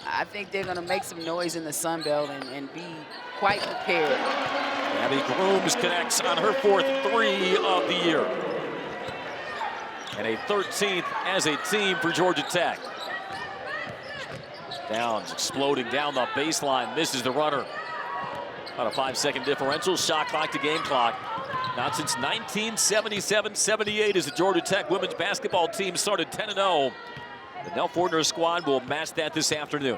I think they're going to make some noise in the Sun Belt and be quite prepared. Abby Grooms connects on her 4th 3 of the year. And a 13th as a team for Georgia Tech. Downs exploding down the baseline, misses the runner. About a 5-second differential, shot clock to game clock. Not since 1977-78 as the Georgia Tech women's basketball team started 10-0. The Nell Fortner squad will match that this afternoon.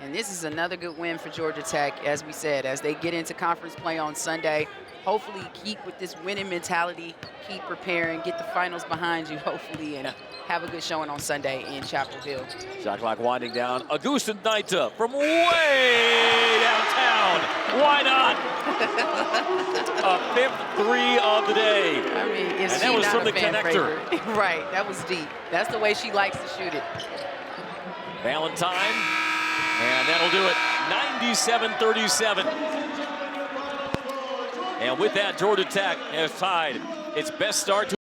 And this is another good win for Georgia Tech, as we said, as they get into conference play on Sunday. Hopefully keep with this winning mentality, keep preparing, get the finals behind you, hopefully, and have a good showing on Sunday in Chapel Hill. Shot clock winding down. Augustinaite from way downtown. Why not? A 5th 3 of the day. I mean, and that was from the connector. Right, that was deep. That's the way she likes to shoot it. Valentine, and that'll do it. 97-37. And with that, Georgia Tech has tied its best start to